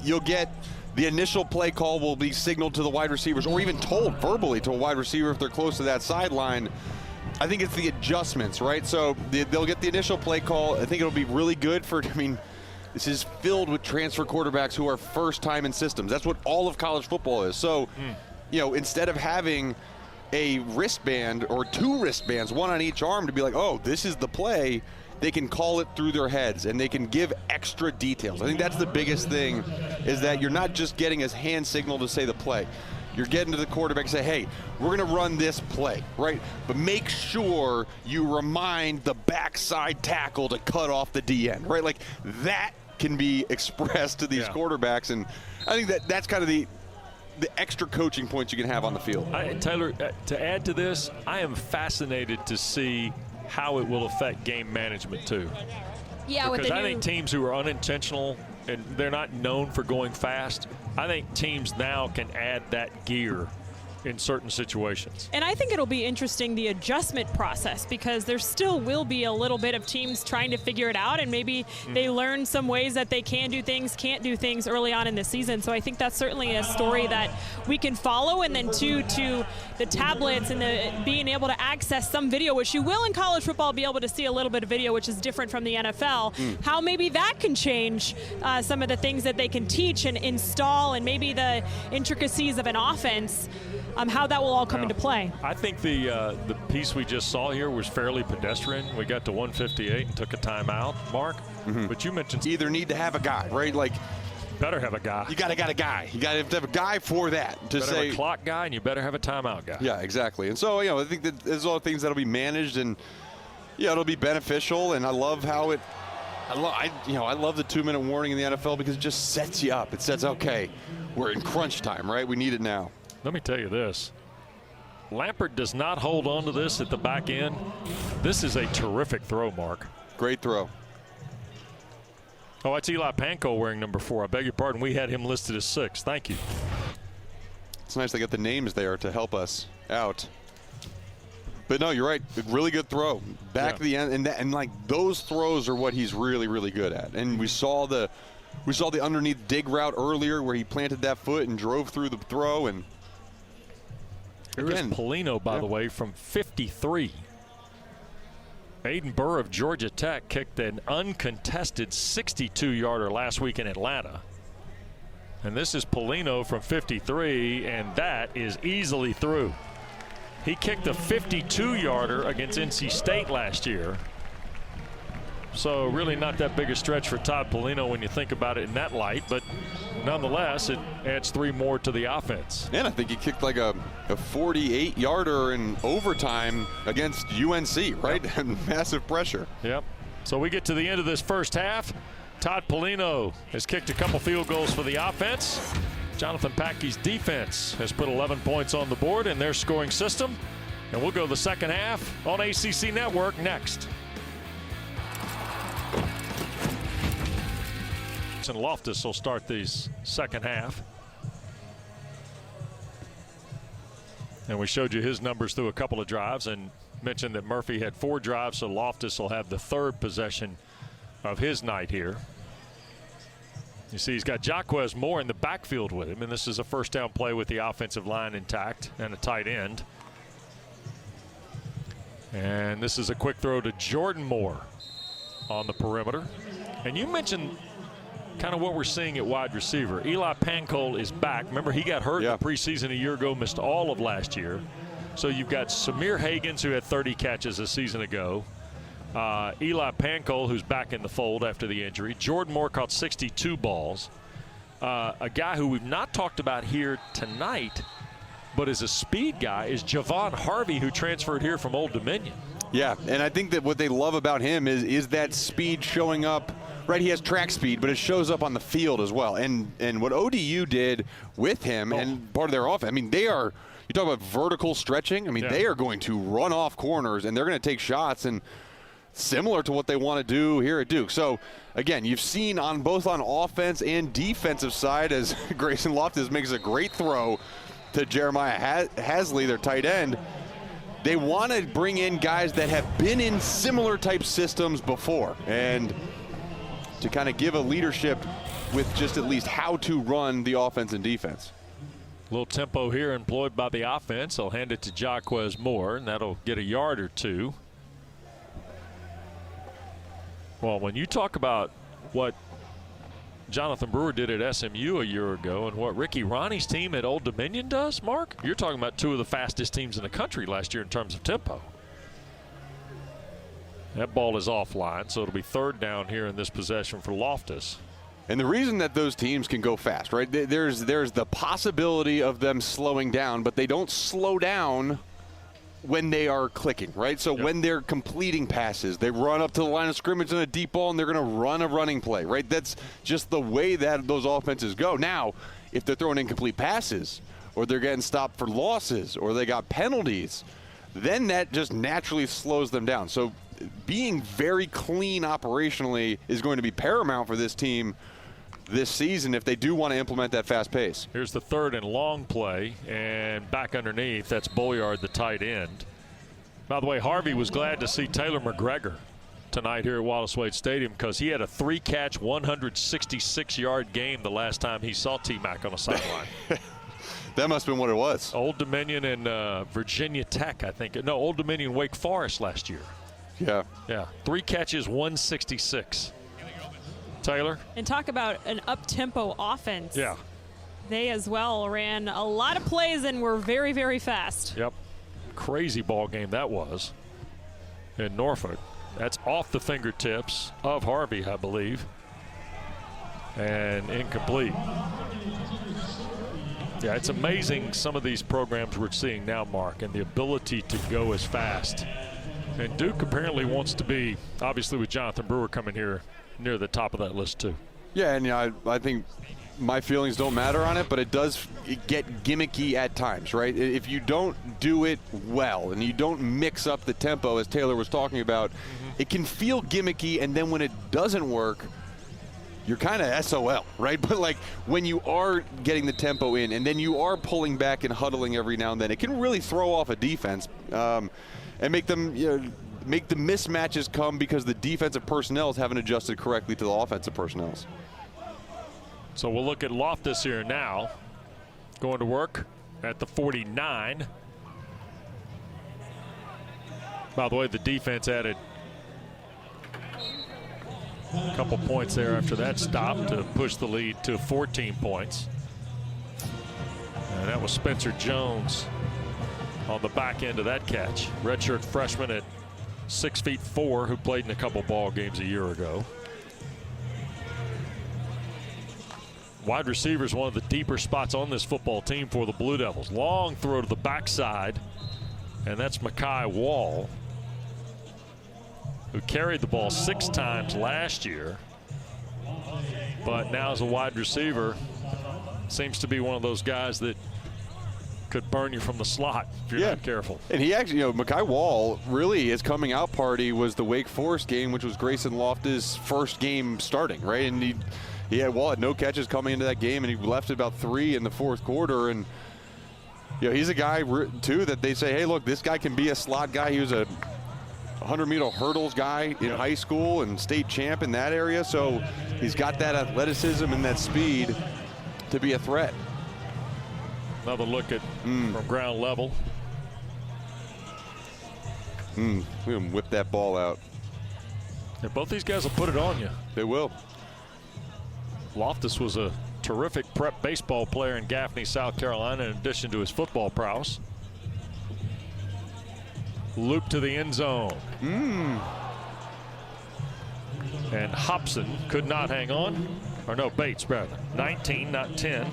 you'll get the initial play call will be signaled to the wide receivers, or even told verbally to a wide receiver if they're close to that sideline. I think it's the adjustments, right? So they'll get the initial play call. I think it'll be really good for, I mean, this is filled with transfer quarterbacks who are first time in systems. That's what all of college football is. So, you know, instead of having a wristband or 2 wristbands, one on each arm, to be like, oh, this is the play, they can call it through their heads and they can give extra details. I think that's the biggest thing, is that you're not just getting a hand signal to say the play. You're getting to the quarterback and say, hey, we're going to run this play, right? But make sure you remind the backside tackle to cut off the D end, right? Like that can be expressed to these quarterbacks. And I think that's kind of the extra coaching points you can have on the field. Taylor, to add to this, I am fascinated to see how it will affect game management too. Yeah, because I think teams who are unintentional and they're not known for going fast, I think teams now can add that gear in certain situations. And I think it'll be interesting, the adjustment process, because there still will be a little bit of teams trying to figure it out, and maybe they learn some ways that they can do things, can't do things early on in the season. So I think that's certainly a story that we can follow. And then to the tablets and the being able to access some video, which you will in college football be able to see a little bit of video, which is different from the NFL, how maybe that can change some of the things that they can teach and install, and maybe the intricacies of an offense. How that will all come into play. I think the piece we just saw here was fairly pedestrian. We got to 158 and took a timeout, Mark. But you mentioned you either need to have a guy, right? Like, better have a guy. You got to have a guy. You got to have a guy for that. To say have a clock guy, and you better have a timeout guy. Yeah, exactly. And so, you know, I think that there's all things that'll be managed, and yeah, it'll be beneficial. And I love how it. I love the 2-minute warning in the NFL, because it just sets you up. It says, okay, we're in crunch time, right? We need it now. Let me tell you this. Lampert does not hold on to this at the back end. This is a terrific throw, Mark. Great throw. Oh, it's Eli Panko wearing number 4. I beg your pardon. We had him listed as 6. Thank you. It's nice they got the names there to help us out. But no, you're right. Really good throw. Back to the end. And like those throws are what he's really, really good at. And we saw the underneath dig route earlier where he planted that foot and drove through the throw. And here is Polino, by the way, from 53. Aiden Burr of Georgia Tech kicked an uncontested 62-yarder last week in Atlanta. And this is Polino from 53, and that is easily through. He kicked a 52-yarder against NC State last year. So really not that big a stretch for Todd Polino when you think about it in that light, but nonetheless, it adds 3 more to the offense. And I think he kicked like a 48-yarder in overtime against UNC, right? Yep. Massive pressure. Yep. So we get to the end of this first half. Todd Polino has kicked a couple field goals for the offense. Jonathan Packey's defense has put 11 points on the board in their scoring system. And we'll go the second half on ACC Network next. And Loftus will start the second half. And we showed you his numbers through a couple of drives and mentioned that Murphy had 4 drives, so Loftus will have the 3rd possession of his night here. You see he's got Jaquez Moore in the backfield with him, and this is a first down play with the offensive line intact and a tight end. And this is a quick throw to Jordan Moore on the perimeter. And you mentioned kind of what we're seeing at wide receiver. Eli Pancol is back. Remember, he got hurt in the preseason a year ago, missed all of last year. So you've got Samir Hagans, who had 30 catches a season ago. Eli Pancol, who's back in the fold after the injury. Jordan Moore caught 62 balls. A guy who we've not talked about here tonight, but is a speed guy, is Javon Harvey, who transferred here from Old Dominion. Yeah, and I think that what they love about him is that speed showing up. Right, he has track speed, but it shows up on the field as well. And what ODU did with him and part of their offense, I mean, they are, you talk about vertical stretching, I mean, they are going to run off corners, and they're going to take shots, and similar to what they want to do here at Duke. So, again, you've seen on both on offense and defensive side as Grayson Loftus makes a great throw to Jeremiah Hasley, their tight end. They want to bring in guys that have been in similar type systems before, and to kind of give a leadership with just at least how to run the offense and defense. A little tempo here employed by the offense. I'll hand it to Jaquez Moore, and that'll get a yard or two. Well, when you talk about what Jonathan Brewer did at SMU a year ago and what Ricky Ronnie's team at Old Dominion does, Mark, you're talking about two of the fastest teams in the country last year in terms of tempo. That ball is offline, so it'll be third down here in this possession for Loftus. And the reason that those teams can go fast, right, there's the possibility of them slowing down, but they don't slow down when they are clicking, right? So when they're completing passes, they run up to the line of scrimmage in a deep ball, and they're going to run a running play, right? That's just the way that those offenses go. Now, if they're throwing incomplete passes, or they're getting stopped for losses, or they got penalties, then that just naturally slows them down. So being very clean operationally is going to be paramount for this team this season if they do want to implement that fast pace. Here's the third and long play, and back underneath, that's Boyard, the tight end. By the way, Harvey was glad to see Taylor McGregor tonight here at Wallace Wade Stadium because he had a 3-catch, 166-yard game the last time he saw T-Mac on a sideline. That must have been what it was. Old Dominion and Virginia Tech, I think. No, Old Dominion Wake Forest last year. Yeah. Yeah. 3 catches, 166. Taylor? And talk about an up-tempo offense. Yeah. They as well ran a lot of plays and were very, very fast. Yep. Crazy ball game that was in Norfolk. That's off the fingertips of Harvey, I believe. And incomplete. Yeah, it's amazing some of these programs we're seeing now, Mark, and the ability to go as fast. And Duke apparently wants to be, obviously with Jonathan Brewer coming here, near the top of that list too. Yeah, and I think my feelings don't matter on it, but it does get gimmicky at times, right? If you don't do it well and you don't mix up the tempo, as Taylor was talking about, it can feel gimmicky, and then when it doesn't work, you're kind of SOL, right? But like when you are getting the tempo in and then you are pulling back and huddling every now and then, it can really throw off a defense and make them, make the mismatches come because the defensive personnel haven't adjusted correctly to the offensive personnel. So we'll look at Loftus here now, going to work at the 49. By the way, the defense added a couple points there after that stop to push the lead to 14 points. And that was Spencer Jones on the back end of that catch. Redshirt freshman at 6'4", who played in a couple ball games a year ago. Wide receiver is one of the deeper spots on this football team for the Blue Devils. Long throw to the backside, and that's Makai Wall, who carried the ball 6 times last year, but now as a wide receiver, seems to be one of those guys that could burn you from the slot if you're not careful. And he actually, Makai Wall, really his coming out party was the Wake Forest game, which was Grayson Loftus' first game starting, right? And he had Wall had no catches coming into that game, and he left at about 3 in the fourth quarter. And he's a guy too that they say, hey, look, this guy can be a slot guy. He was a 100-meter hurdles guy in high school and state champ in that area. So he's got that athleticism and that speed to be a threat. Another look at from ground level. We're going to whip that ball out. Yeah, both these guys will put it on you. They will. Loftus was a terrific prep baseball player in Gaffney, South Carolina, in addition to his football prowess. Loop to the end zone. And Hobson could not hang on. Or no, Bates, rather. 19, not 10.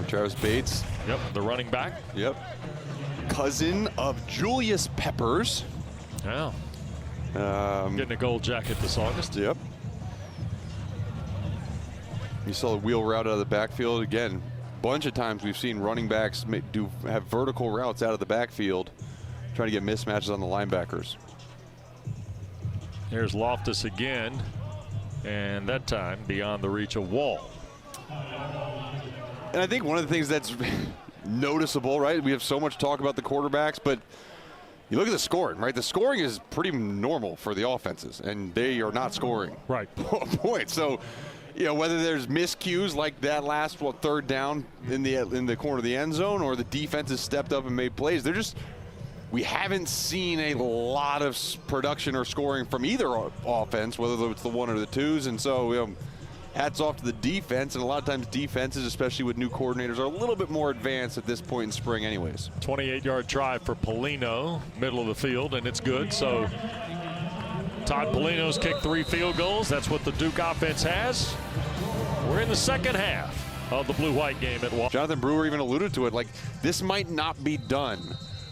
Travis Bates. Yep, the running back. Yep. Cousin of Julius Peppers. Yeah. Getting a gold jacket this August. Yep. You saw the wheel route out of the backfield. Again, bunch of times we've seen running backs have vertical routes out of the backfield, trying to get mismatches on the linebackers. Here's Loftus again, and that time beyond the reach of Wall. And I think one of the things that's noticeable, right? We have so much talk about the quarterbacks, but you look at the scoring, right? The scoring is pretty normal for the offenses, and they are not scoring. Right. Point. So, you know, whether there's miscues like that last third down in the corner of the end zone, or the defense has stepped up and made plays, we haven't seen a lot of production or scoring from either offense, whether it's the one or the twos. And so, you know, hats off to the defense. And a lot of times defenses, especially with new coordinators, are a little bit more advanced at this point in spring anyways. 28-yard try for Polino, middle of the field, and it's good. So Todd Polino's kicked 3 field goals. That's what the Duke offense has. We're in the second half of the blue-white game at Wall. Jonathan Brewer even alluded to it, like this might not be done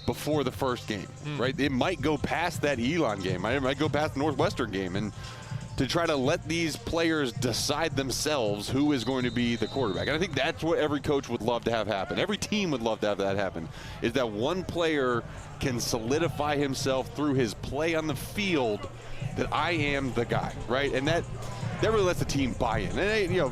before the first game, right? It might go past that Elon game. It might go past the Northwestern game, and to try to let these players decide themselves who is going to be the quarterback. And I think that's what every coach would love to have happen. Every team would love to have that happen, is that one player can solidify himself through his play on the field that I am the guy, right? And that really lets the team buy in. And, you know,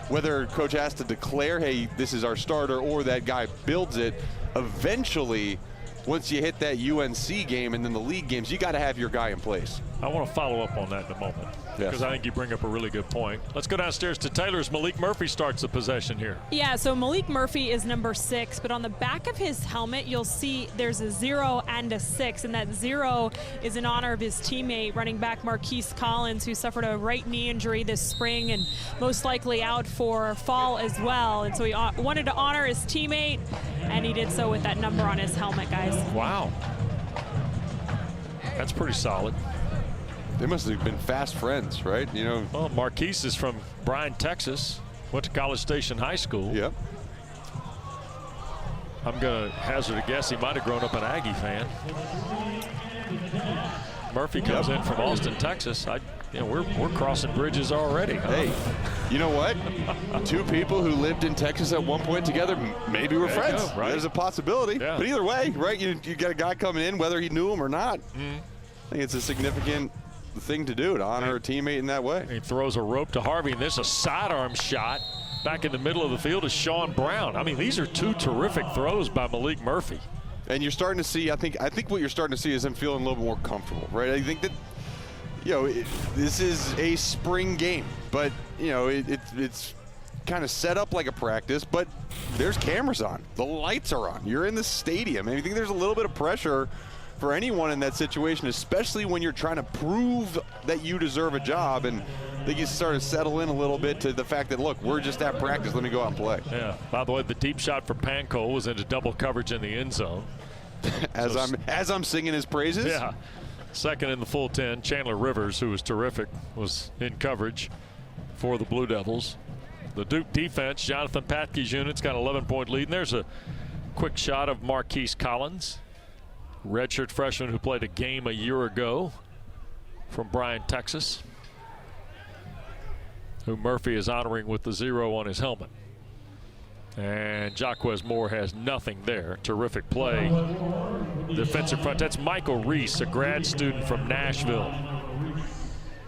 whether coach has to declare, hey, this is our starter, or that guy builds it, eventually, once you hit that UNC game and then the league games, you got to have your guy in place. I want to follow up on that in a moment, because I think you bring up a really good point. Let's go downstairs to Taylor's. Malik Murphy starts the possession here. Yeah, so Malik Murphy is number 6, but on the back of his helmet, you'll see there's a 0 and a 6, and that 0 is in honor of his teammate, running back Marquise Collins, who suffered a right knee injury this spring and most likely out for fall as well. And so he wanted to honor his teammate, and he did so with that number on his helmet, guys. Wow. That's pretty solid. They must have been fast friends, right? You know. Well, Marquise is from Bryan, Texas. Went to College Station High School. Yep. I'm going to hazard a guess he might have grown up an Aggie fan. Murphy comes in from Austin, Texas. We're crossing bridges already. Huh? Hey, you know what? 2 people who lived in Texas at one point together maybe were friends. Go, right? There's a possibility. Yeah. But either way, right? You got a guy coming in, whether he knew him or not. I think it's a significant thing to do, to honor a teammate in that way. He throws a rope to Harvey, and there's a sidearm shot back in the middle of the field to Sean Brown. I mean, these are 2 terrific throws by Malik Murphy. And you're starting to see, I think what you're starting to see is him feeling a little more comfortable, right? I think that, you know, this is a spring game, but, you know, it's kind of set up like a practice, but there's cameras on. The lights are on. You're in the stadium. And I think there's a little bit of pressure for anyone in that situation, especially when you're trying to prove that you deserve a job. And I think you start to settle in a little bit to the fact that, look, we're just at practice. Let me go out and play. Yeah. By the way, the deep shot for Pancol was into double coverage in the end zone. as I'm singing his praises. Yeah. Second in the full 10, Chandler Rivers, who was terrific, was in coverage for the Blue Devils. The Duke defense, Jonathan Patke's unit's got an 11-point lead. And there's a quick shot of Marquise Collins, redshirt freshman who played a game a year ago from Bryan, Texas, who Murphy is honoring with the 0 on his helmet. And Jaquez Moore has nothing there. Terrific play. Defensive front. That's Michael Reese, a grad student from Nashville,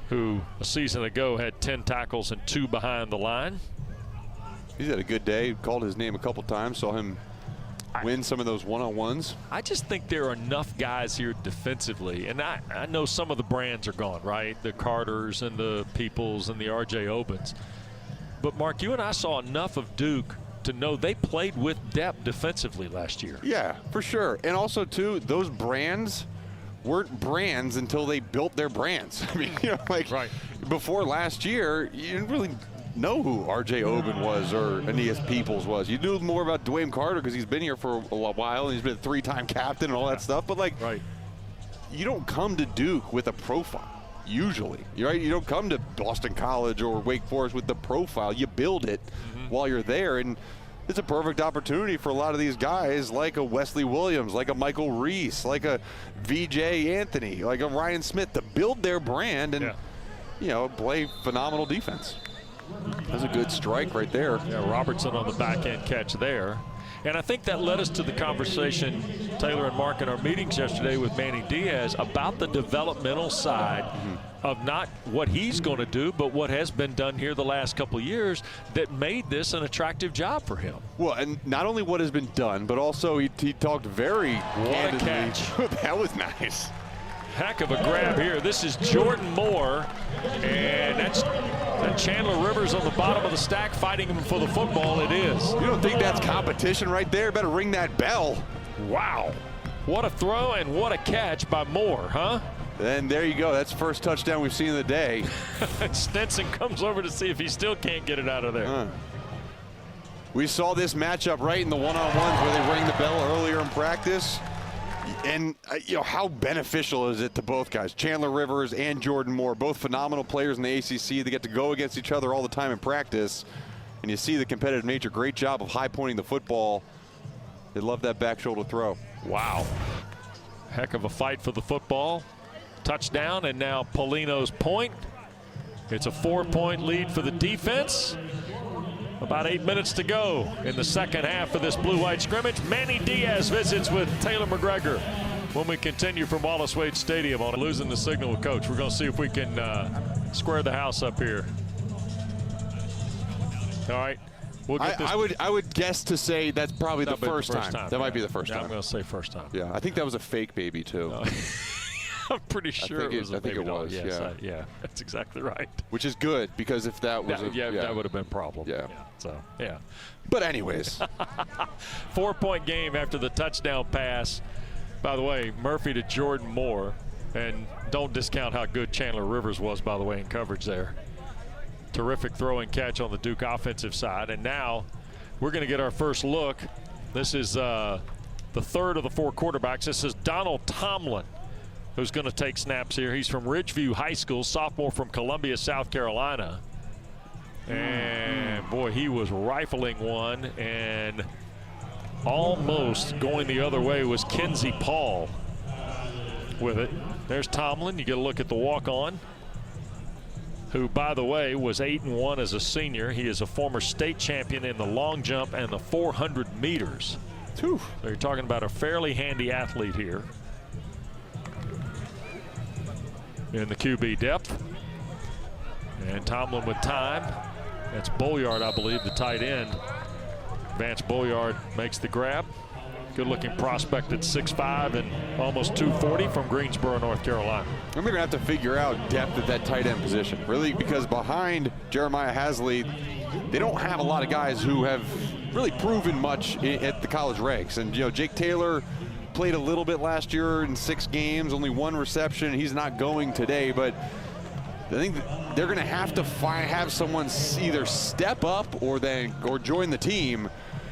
who a season ago had 10 tackles and 2 behind the line. He's had a good day. Called his name a couple times. Saw him win some of those one-on-ones. I just think there are enough guys here defensively, and I know some of the brands are gone, right? The Carters and the Peoples and the R.J. Opens. But, Mark, you and I saw enough of Duke to know they played with depth defensively last year. Yeah, for sure. And also, too, those brands weren't brands until they built their brands. I mean, before last year, you didn't really know who R.J. Oben was or Aeneas Peoples was. You knew more about Dwayne Carter because he's been here for a while and he's been a 3-time captain and all that stuff. But, you don't come to Duke with a profile. Usually, right? You don't come to Boston College or Wake Forest with the profile. You build it while you're there, and it's a perfect opportunity for a lot of these guys, like a Wesley Williams, like a Michael Reese, like a V.J. Anthony, like a Ryan Smith, to build their brand and play phenomenal defense. That's a good strike right there. Yeah, Robertson on the back end catch there. And I think that led us to the conversation, Taylor and Mark, in our meetings yesterday with Manny Diaz about the developmental side of not what he's going to do, but what has been done here the last couple of years that made this an attractive job for him. Well, and not only what has been done, but also he talked very candidly. What a catch. That was nice. Heck of a grab here. This is Jordan Moore, and that's Chandler Rivers on the bottom of the stack fighting him for the football. It is. You don't think that's competition right there? Better ring that bell. Wow. What a throw and what a catch by Moore, huh? And there you go. That's the first touchdown we've seen of the day. Stetson comes over to see if he still can't get it out of there. We saw this matchup right in the one-on-ones where they rang the bell earlier in practice. And, how beneficial is it to both guys? Chandler Rivers and Jordan Moore, both phenomenal players in the ACC. They get to go against each other all the time in practice. And you see the competitive nature. Great job of high-pointing the football. They love that back shoulder throw. Wow. Heck of a fight for the football. Touchdown, and now Paulino's point. It's a 4-point lead for the defense. About 8 minutes to go in the second half of this blue-white scrimmage. Manny Diaz visits with Taylor McGregor when we continue from Wallace Wade Stadium on losing the signal with Coach. We're going to see if we can square the house up here. All right. We'll get this. I would guess to say that's probably the first time. That might be the first time. I'm going to say first time. Yeah, I think that was a fake baby, too. I'm pretty sure it was a baby doll. Yes, yeah, that's exactly right. Which is good, because if that was that would have been a problem. Yeah. So, yeah. But anyways. 4-point game after the touchdown pass. By the way, Murphy to Jordan Moore. And don't discount how good Chandler Rivers was, by the way, in coverage there. Terrific throw and catch on the Duke offensive side. And now we're going to get our first look. This is the third of the 4 quarterbacks. This is Donald Tomlin, who's going to take snaps here. He's from Ridgeview High School, sophomore from Columbia, South Carolina. And, boy, he was rifling one, and almost going the other way was Kenzie Paul with it. There's Tomlin. You get a look at the walk-on, who, by the way, was 8-1 as a senior. He is a former state champion in the long jump and the 400 meters. So you're talking about a fairly handy athlete here in the QB depth. And Tomlin with time. That's Bolyard, I believe, the tight end. Vance Bolyard makes the grab. Good looking prospect at 6'5" and almost 240 from Greensboro, North Carolina. And they're going to have to figure out depth at that tight end position, really, because behind Jeremiah Hasley, they don't have a lot of guys who have really proven much at the college ranks. And, Jake Taylor played a little bit last year in 6 games, only 1 reception. He's not going today, but I think they're going to have to have someone either step up or join the team.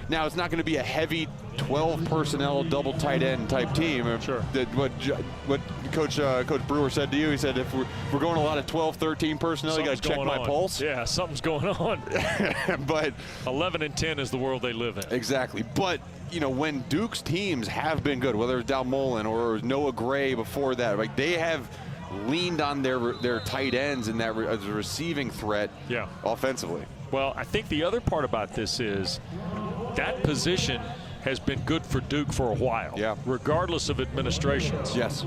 Now, it's not going to be a heavy 12 personnel double tight end type team. Sure. What Coach Brewer said to you, he said if we're going a lot of 12, 13 personnel, you got to check my pulse. Yeah, something's going on. But 11 and 10 is the world they live in. Exactly. But when Duke's teams have been good, whether it's Dalmolin or Noah Gray before that, like they have leaned on their tight ends in that as a receiving threat offensively. Well, I think the other part about this is that position has been good for Duke for a while, regardless of administrations. Yes.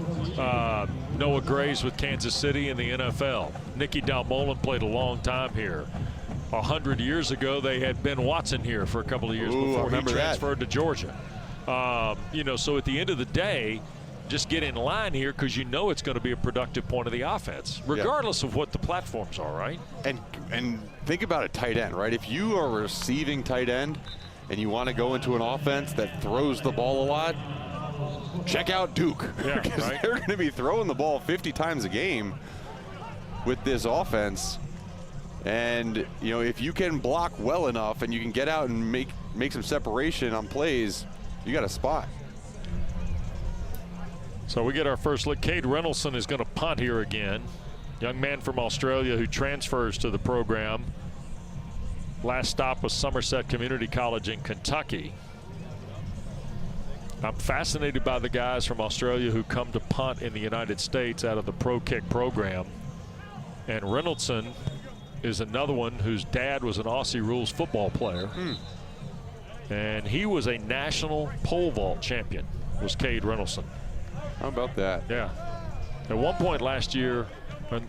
Noah Gray's with Kansas City in the NFL. Nicky Dalmolin played a long time here. 100 years ago, they had Ben Watson here for a couple of years before he transferred to Georgia. So at the end of the day, just get in line here because it's going to be a productive point of the offense, regardless of what the platforms are, right? And think about a tight end, right? If you are a receiving tight end, and you want to go into an offense that throws the ball a lot, check out Duke. Yeah, because right. they're going to be throwing the ball 50 times a game with this offense. And, you know, if you can block well enough and you can get out and make some separation on plays, you got a spot. So we get our first look. Cade Reynolson is going to punt here again. Young man from Australia who transfers to the program. Last stop was Somerset Community College in Kentucky. I'm fascinated by the guys from Australia who come to punt in the United States out of the Pro Kick program. And Reynolson is another one whose dad was an Aussie Rules football player. And he was a national pole vault champion, was Cade Reynolson. How about that? Yeah. At one point last year,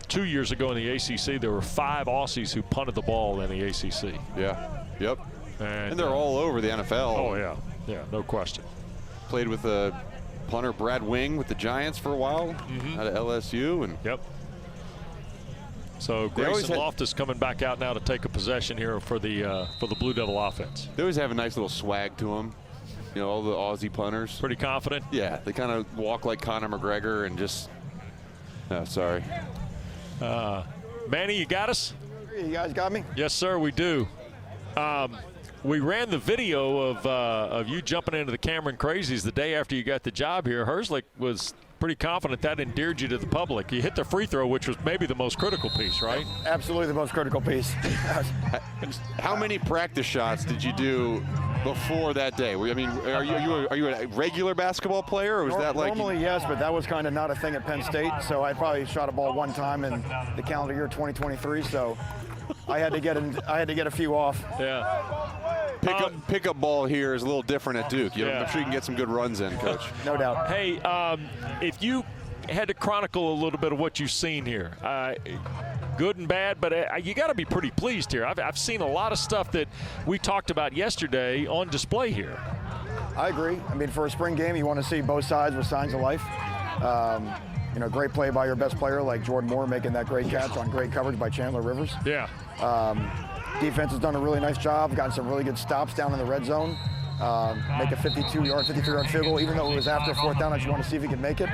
2 years ago in the ACC, there were 5 Aussies who punted the ball in the ACC. Yeah. Yep. And they're all over the NFL. Oh, yeah. Yeah, no question. Played with punter Brad Wing with the Giants for a while out of LSU. And yep. So Grayson Loftus coming back out now to take a possession here for the Blue Devil offense. They always have a nice little swag to them. You know, all the Aussie punters. Pretty confident? Yeah, they kind of walk like Conor McGregor and just, oh, sorry. Manny, you got us? You guys got me? Yes, sir, we do. We ran the video of you jumping into the Cameron Crazies the day after you got the job here. Herzlich was pretty confident that endeared you to the public. You hit the free throw, which was maybe the most critical piece, right? Absolutely the most critical piece. How many practice shots did you do before that day? I mean, are you a regular basketball player, or was that like? Normally, yes, but that was kind of not a thing at Penn State. So I probably shot a ball one time in the calendar year 2023. So I had to get a few off. Yeah. Pickup ball here is a little different at Duke. I'm sure you can get some good runs in, Coach. No doubt. Hey, if you had to chronicle a little bit of what you've seen here, good and bad, but you got to be pretty pleased here. I've seen a lot of stuff that we talked about yesterday on display here. I agree. I mean, for a spring game, you want to see both sides with signs of life. You know, great play by your best player like Jordan Moore making that great catch on great coverage by Chandler Rivers. Yeah. Defense has done a really nice job, gotten some really good stops down in the red zone. Make a 53-yard field goal, even though it was after fourth down. I just want to see if he can make it.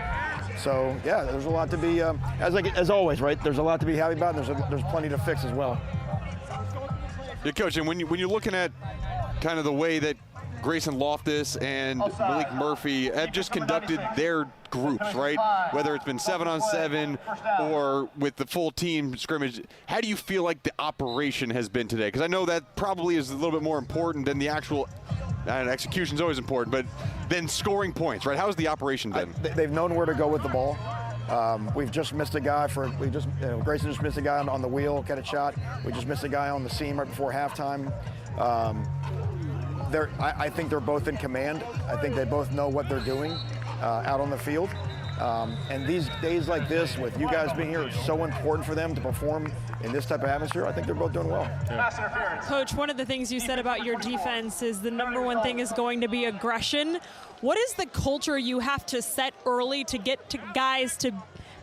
So, yeah, there's a lot to be, as always, right? There's a lot to be happy about, and there's plenty to fix as well. Yeah, Coach, and when you're looking at kind of the way that Grayson Loftus and Malik Murphy have just conducted their groups, right? Whether it's been 7-on-7 or with the full team scrimmage, how do you feel like the operation has been today? Because I know that probably is a little bit more important than the actual execution is always important, but then scoring points, right? How's the operation been? They've known where to go with the ball. We've just missed a guy Grayson just missed a guy on the wheel, get a shot. We just missed a guy on the seam right before halftime. I think they're both in command. I think they both know what they're doing out on the field. And these days like this, with you guys being here, it's so important for them to perform in this type of atmosphere. I think they're both doing well. Yeah. Coach, one of the things you said about your defense is the number one thing is going to be aggression. What is the culture you have to set early to get to guys to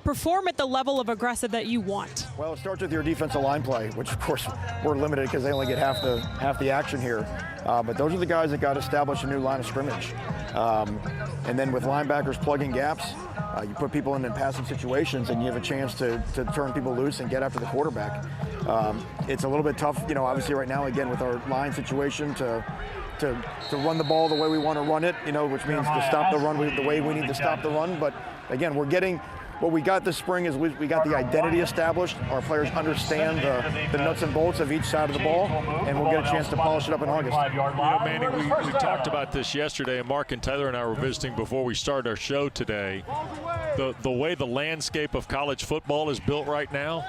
perform at the level of aggressive that you want? Well, it starts with your defensive line play, which of course we're limited because they only get half the action here. But those are the guys that got to establish a new line of scrimmage. And then with linebackers plugging gaps, you put people in passive situations and you have a chance to turn people loose and get after the quarterback. It's a little bit tough, you know, obviously right now, again, with our line situation to run the ball the way we want to run it, you know, which means to stop the run the way we need to stop the run. But again, what we got this spring is we got the identity established. Our players understand the nuts and bolts of each side of the ball, and we'll get a chance to polish it up in August. You know, Manny, we talked about this yesterday, and Mark and Taylor and I were visiting before we started our show today. The way the landscape of college football is built right now,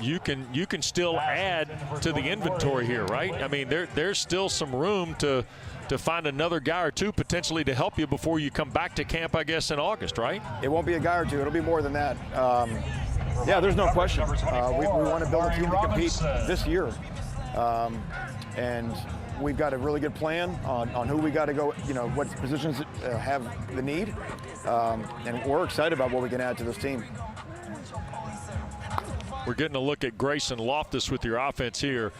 you can still add to the inventory here, right? I mean, there's still some room to find another guy or two potentially to help you before you come back to camp, I guess, in August, right? It won't be a guy or two. It'll be more than that. Yeah, there's no question. We want to build a team to compete this year. And we've got a really good plan on who we got to go, you know, what positions have the need. And we're excited about what we can add to this team. We're getting a look at Grayson Loftus with your offense here.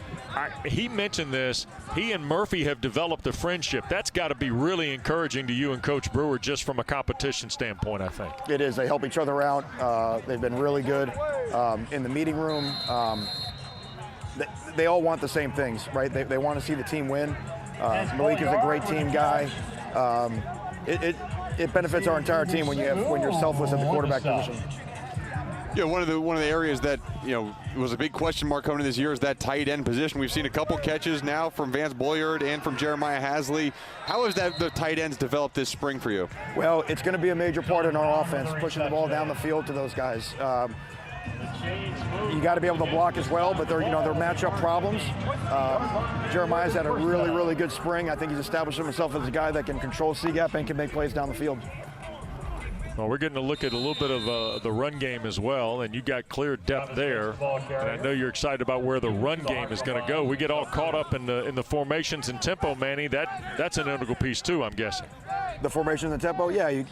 He mentioned this. He and Murphy have developed a friendship. That's got to be really encouraging to you and Coach Brewer just from a competition standpoint, I think. It is. They help each other out. They've been really good in the meeting room. They all want the same things, right? They want to see the team win. Malik is a great team guy. It benefits our entire team when you're selfless at the quarterback position. Yeah, one of the areas that was a big question mark coming into this year is that tight end position. We've seen a couple catches now from Vance Boyard and from Jeremiah Hasley. How has the tight ends developed this spring for you? Well, it's going to be a major part in our offense, pushing the ball down the field to those guys. You got to be able to block as well, but they're matchup problems. Jeremiah's had a really, really good spring. I think he's established himself as a guy that can control C-gap and can make plays down the field. Well, we're getting to look at a little bit of the run game as well, and you got clear depth there. And I know you're excited about where the run game is going to go. We get all caught up in the formations and tempo, Manny. That's an integral piece too, I'm guessing. The formation and the tempo, yeah,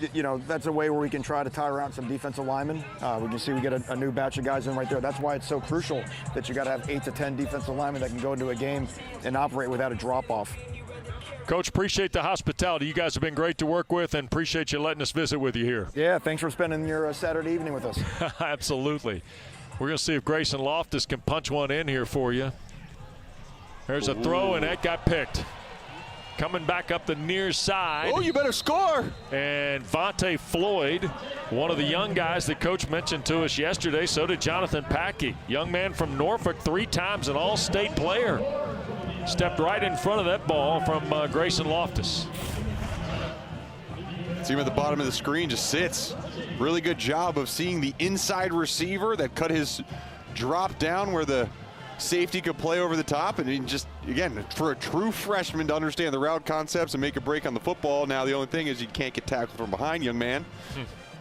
that's a way where we can try to tie around some defensive linemen. We can see we get a new batch of guys in right there. That's why it's so crucial that you got to have 8 to 10 defensive linemen that can go into a game and operate without a drop-off. Coach, appreciate the hospitality. You guys have been great to work with, and appreciate you letting us visit with you here. Yeah, thanks for spending your Saturday evening with us. Absolutely. We're going to see if Grayson Loftus can punch one in here for you. There's a throw, and that got picked. Coming back up the near side. Oh, you better score. And Vontae Floyd, one of the young guys that Coach mentioned to us yesterday. So did Jonathan Packey. Young man from Norfolk, 3 times an all-state player. Stepped right in front of that ball from Grayson Loftus. See him at the bottom of the screen, just sits. Really good job of seeing the inside receiver that cut his drop down where the safety could play over the top. And he just, again, for a true freshman to understand the route concepts and make a break on the football. Now the only thing is you can't get tackled from behind, young man.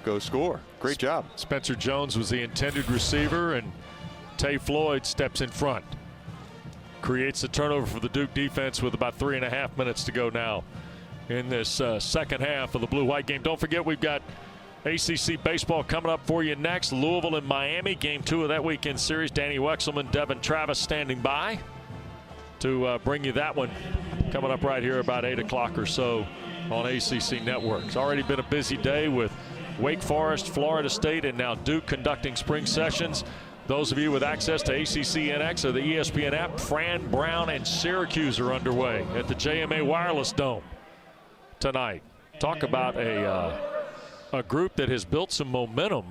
Go score. Great job. Spencer Jones was the intended receiver, and Tay Floyd steps in front. Creates the turnover for the Duke defense with about 3.5 minutes to go now in this second half of the blue-white game. Don't forget, we've got ACC baseball coming up for you next. Louisville and Miami, game 2 of that weekend series. Danny Wexelman, Devin Travis standing by to bring you that one coming up right here about 8 o'clock or so on ACC Network. It's already been a busy day with Wake Forest, Florida State, and now Duke conducting spring sessions. Those of you with access to ACC NX or the ESPN app, Fran, Brown, and Syracuse are underway at the JMA Wireless Dome tonight. Talk about a group that has built some momentum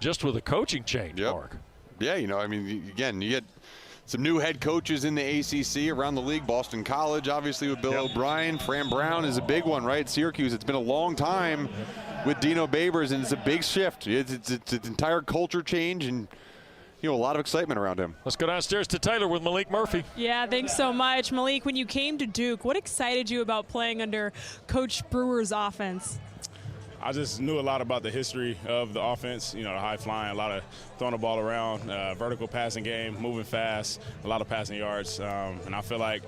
just with a coaching change, Mark. Yeah, again, you get some new head coaches in the ACC around the league. Boston College, obviously, with Bill O'Brien. Fran Brown is a big one, right? Syracuse, it's been a long time with Dino Babers, and it's a big shift. It's an entire culture change, and a lot of excitement around him. Let's go downstairs to Taylor with Malik Murphy. Yeah, thanks so much. Malik, when you came to Duke, what excited you about playing under Coach Brewer's offense? I just knew a lot about the history of the offense, the high flying, a lot of throwing the ball around, vertical passing game, moving fast, a lot of passing yards. And I feel like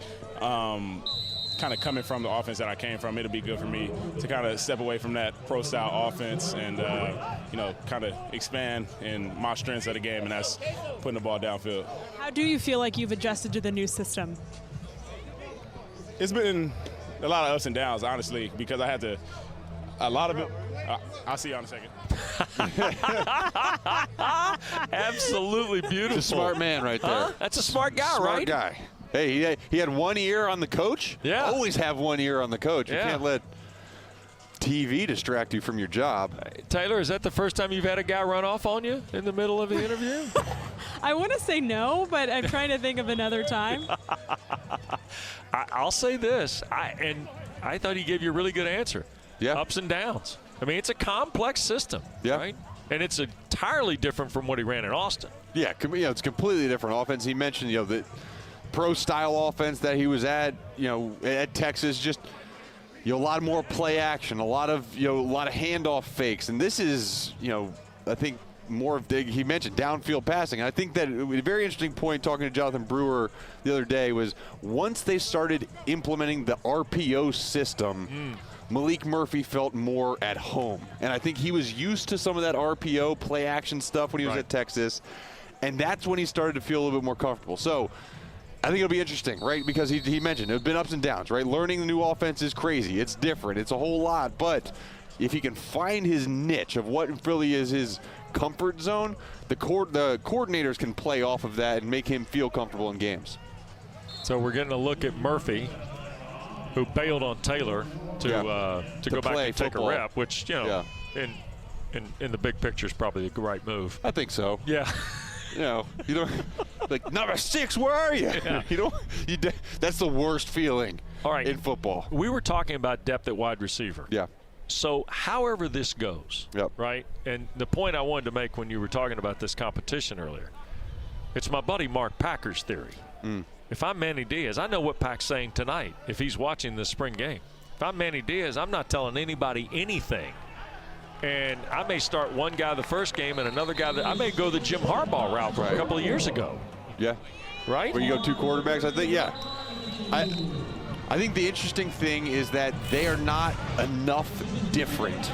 kind of coming from the offense that I came from, it'll be good for me to kind of step away from that pro-style offense and, kind of expand in my strengths of the game, and that's putting the ball downfield. How do you feel like you've adjusted to the new system? It's been a lot of ups and downs, honestly, because I had to – a lot of it I'll see you in a second. Absolutely beautiful. It's a smart man right there. That's a smart guy, right? Smart guy. Hey, he had one ear on the coach. Yeah. Always have one ear on the coach. You can't let TV distract you from your job. Taylor, is that the first time you've had a guy run off on you in the middle of the interview? I want to say no, but I'm trying to think of another time. I'll say this, I thought he gave you a really good answer. Yeah. Ups and downs. I mean, it's a complex system, right? And it's entirely different from what he ran in Austin. Yeah, it's completely different offense. He mentioned, the pro-style offense that he was at, at Texas, just a lot more play action, a lot of handoff fakes, and this is, I think more of he mentioned downfield passing. And I think that a very interesting point talking to Jonathan Brewer the other day was once they started implementing the RPO system, Malik Murphy felt more at home. And I think he was used to some of that RPO play action stuff when he was at Texas. And that's when he started to feel a little bit more comfortable. So I think it'll be interesting, right? Because he mentioned there have been ups and downs, right? Learning the new offense is crazy. It's different. It's a whole lot. But if he can find his niche of what really is his comfort zone, the coordinators can play off of that and make him feel comfortable in games. So we're getting a look at Murphy, who bailed on Taylor to go back and take a rep, which, you know, in the big picture is probably the right move. I think so. Yeah. You know, like, number 6, where are you? Yeah. That's the worst feeling in football. We were talking about depth at wide receiver. Yeah. So however this goes, right? And the point I wanted to make when you were talking about this competition earlier, it's my buddy Mark Packer's theory. If I'm Manny Diaz, I know what Pac's saying tonight if he's watching this spring game. If I'm Manny Diaz, I'm not telling anybody anything. And I may start one guy the first game and another guy I may go the Jim Harbaugh route from a couple of years ago. Yeah. Right? Where you go 2 quarterbacks, I think, I think the interesting thing is that they are not enough different,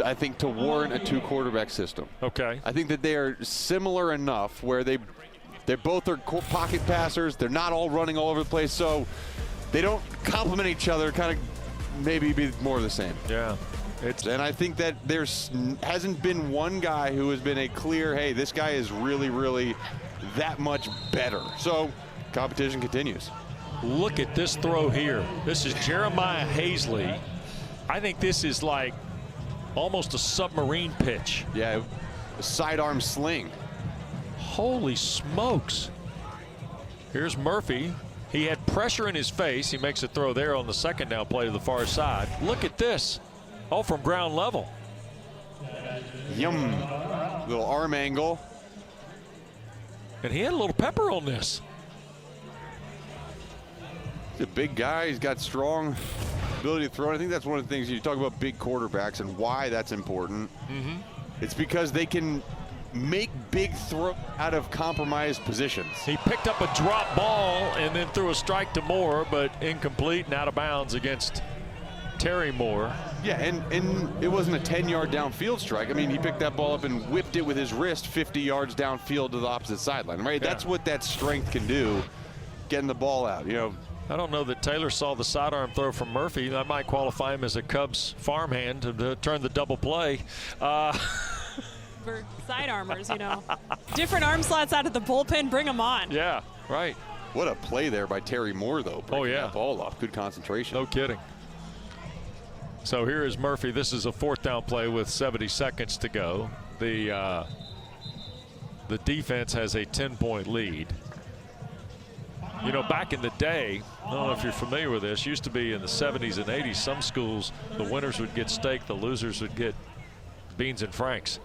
I think, to warrant a 2 quarterback system. Okay. I think that they are similar enough where they both are pocket passers. They're not all running all over the place, so they don't complement each other, kind of maybe be more of the same. Yeah. And I think that hasn't been one guy who has been a clear, hey, this guy is really, really that much better. So competition continues. Look at this throw here. This is Jeremiah Hazley. I think this is like almost a submarine pitch. Yeah, a sidearm sling. Holy smokes. Here's Murphy. He had pressure in his face. He makes a throw there on the second down play to the far side. Look at this. All from ground level. Yum. Little arm angle. And he had a little pepper on this. He's a big guy. He's got strong ability to throw. I think that's one of the things you talk about big quarterbacks and why that's important. It's because they can make big throw out of compromised positions. He picked up a drop ball and then threw a strike to Moore, but incomplete and out of bounds against Terry Moore. Yeah, and it wasn't a 10-yard downfield strike. I mean, he picked that ball up and whipped it with his wrist 50 yards downfield to the opposite sideline, right? Yeah. That's what that strength can do, getting the ball out, you know. I don't know that Taylor saw the sidearm throw from Murphy. That might qualify him as a Cubs farmhand to turn the double play. For sidearmers, you know. Different arm slots out of the bullpen, bring them on. Yeah, right. What a play there by Terry Moore, though. That ball off. Good concentration. No kidding. So here is Murphy. This is a 4th down play with 70 seconds to go. The defense has a 10-point lead. You know, back in the day, I don't know if you're familiar with this, used to be in the 70s and 80s, some schools, the winners would get steak, the losers would get beans and franks.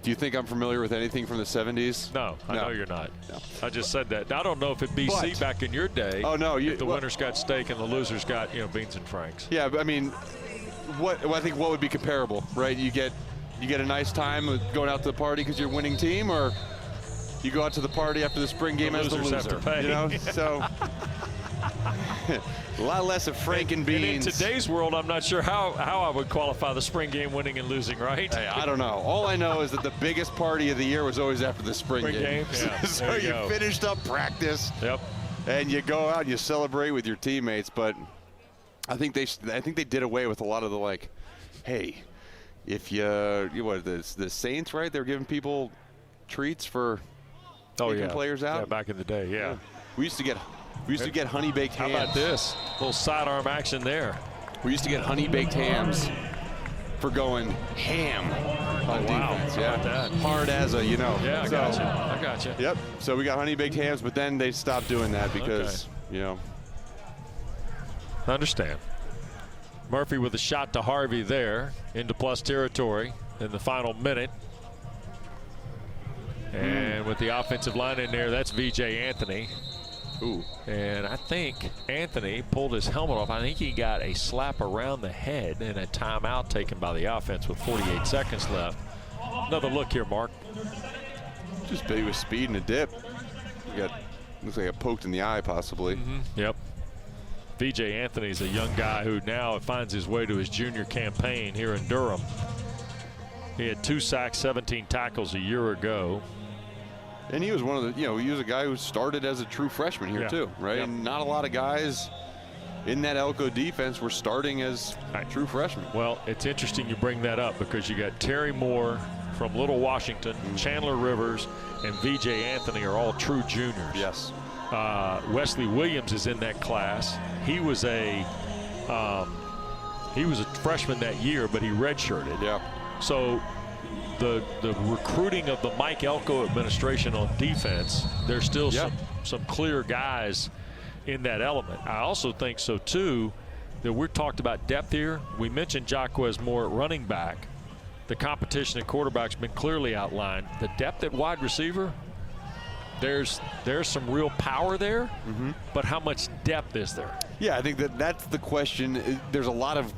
Do you think I'm familiar with anything from the 70s? No, I know you're not. No. I just said that. I don't know if at BC back in your day, if the winners got steak and the losers got, you know, beans and franks. Yeah, I mean, I think what would be comparable, right? You get a nice time going out to the party because you're a winning team, or you go out to the party after the spring game as the loser. Have to pay. You know, so a lot less of frank and beans. And in today's world, I'm not sure how I would qualify the spring game winning and losing, right? Hey, I don't know. All I know is that the biggest party of the year was always after the spring game. Yeah, so you finished up practice. Yep. And you go out and you celebrate with your teammates. But I think they did away with a lot of the, like, hey, if the Saints, right? They're giving people treats for taking players out. Yeah, back in the day, yeah. We used to get honey baked hams. How about this? A little sidearm action there. We used to get honey baked hams for going ham on defense. How about that? Hard as a, you know. Yeah, I got you. Yep. So we got honey baked hams, but then they stopped doing that because, you know. I understand. Murphy with a shot to Harvey there into plus territory in the final minute. And with the offensive line in there, that's V.J. Anthony. Ooh. And I think Anthony pulled his helmet off. I think he got a slap around the head and a timeout taken by the offense with 48 seconds left. Another look here, Mark. Just big with speed and a dip. Looks like it poked in the eye, possibly. Yep. V.J. Anthony's a young guy who now finds his way to his junior campaign here in Durham. He had 2 sacks, 17 tackles a year ago. And he was one of the, he was a guy who started as a true freshman here too, right? And not a lot of guys in that Elko defense were starting as true freshmen. Well, it's interesting you bring that up because you got Terry Moore from Little Washington, Chandler Rivers, and VJ Anthony are all true juniors. Yes. Wesley Williams is in that class. He was a freshman that year, but he redshirted. Yeah. So the recruiting of the Mike Elko administration on defense, there's still some clear guys in that element. I also think so too that we're talked about depth here. We mentioned Jaquez Moore at running back. The competition at quarterback's been clearly outlined. The depth at wide receiver, there's some real power there, but how much depth is there? Yeah, I think that's the question. There's a lot of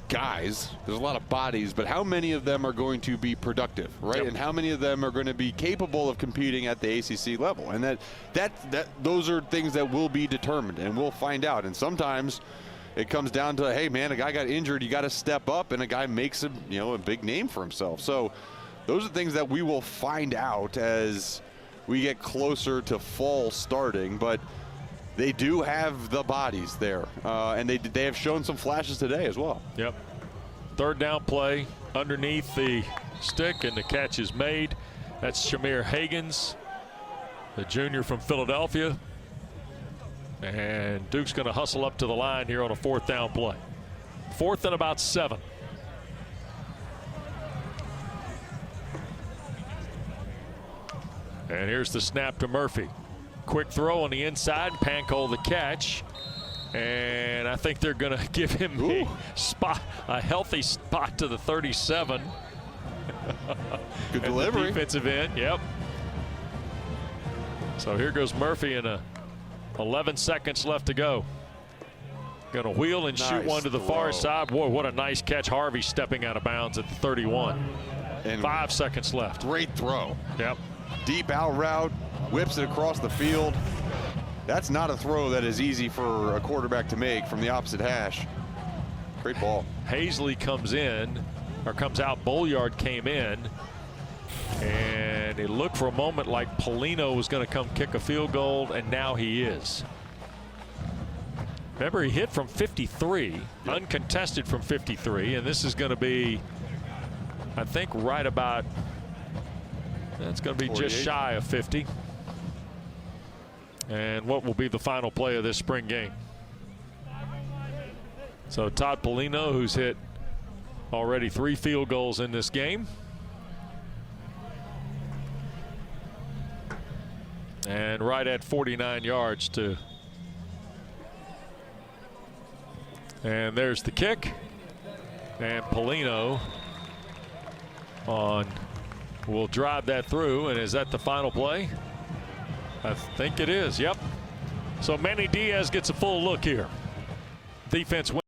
guys, there's a lot of bodies, but how many of them are going to be productive, right? Yep. And how many of them are going to be capable of competing at the ACC level? And those are things that will be determined, and we'll find out. And sometimes it comes down to, hey man, a guy got injured, you got to step up, and a guy makes a big name for himself. So those are things that we will find out as we get closer to fall starting. But they do have the bodies there, and they have shown some flashes today as well. Yep. Third down play underneath the stick, and the catch is made. That's Shamir Hagans, the junior from Philadelphia. And Duke's going to hustle up to the line here on a 4th down play. 4th and about 7. And here's the snap to Murphy. Quick throw on the inside. Pancol the catch. And I think they're going to give him a healthy spot to the 37. Good delivery. Defensive end, yep. So here goes Murphy, and 11 seconds left to go. Going to wheel and shoot one to the far side. Boy, what a nice catch. Harvey stepping out of bounds at the 31. And 5 seconds left. Great throw. Yep. Deep out route, whips it across the field. That's not a throw that is easy for a quarterback to make from the opposite hash. Great ball. Hazley comes out. Bolyard came in. And it looked for a moment like Polino was going to come kick a field goal, and now he is. Remember, he hit from 53, uncontested from 53, and this is going to be, I think, right about, that's going to be 48. Just shy of 50. And what will be the final play of this spring game? So Todd Polino, who's hit already 3 field goals in this game. And right at 49 yards to. And there's the kick. And Polino will drive that through. And is that the final play? I think it is. Yep. So Manny Diaz gets a full look here. Defense wins.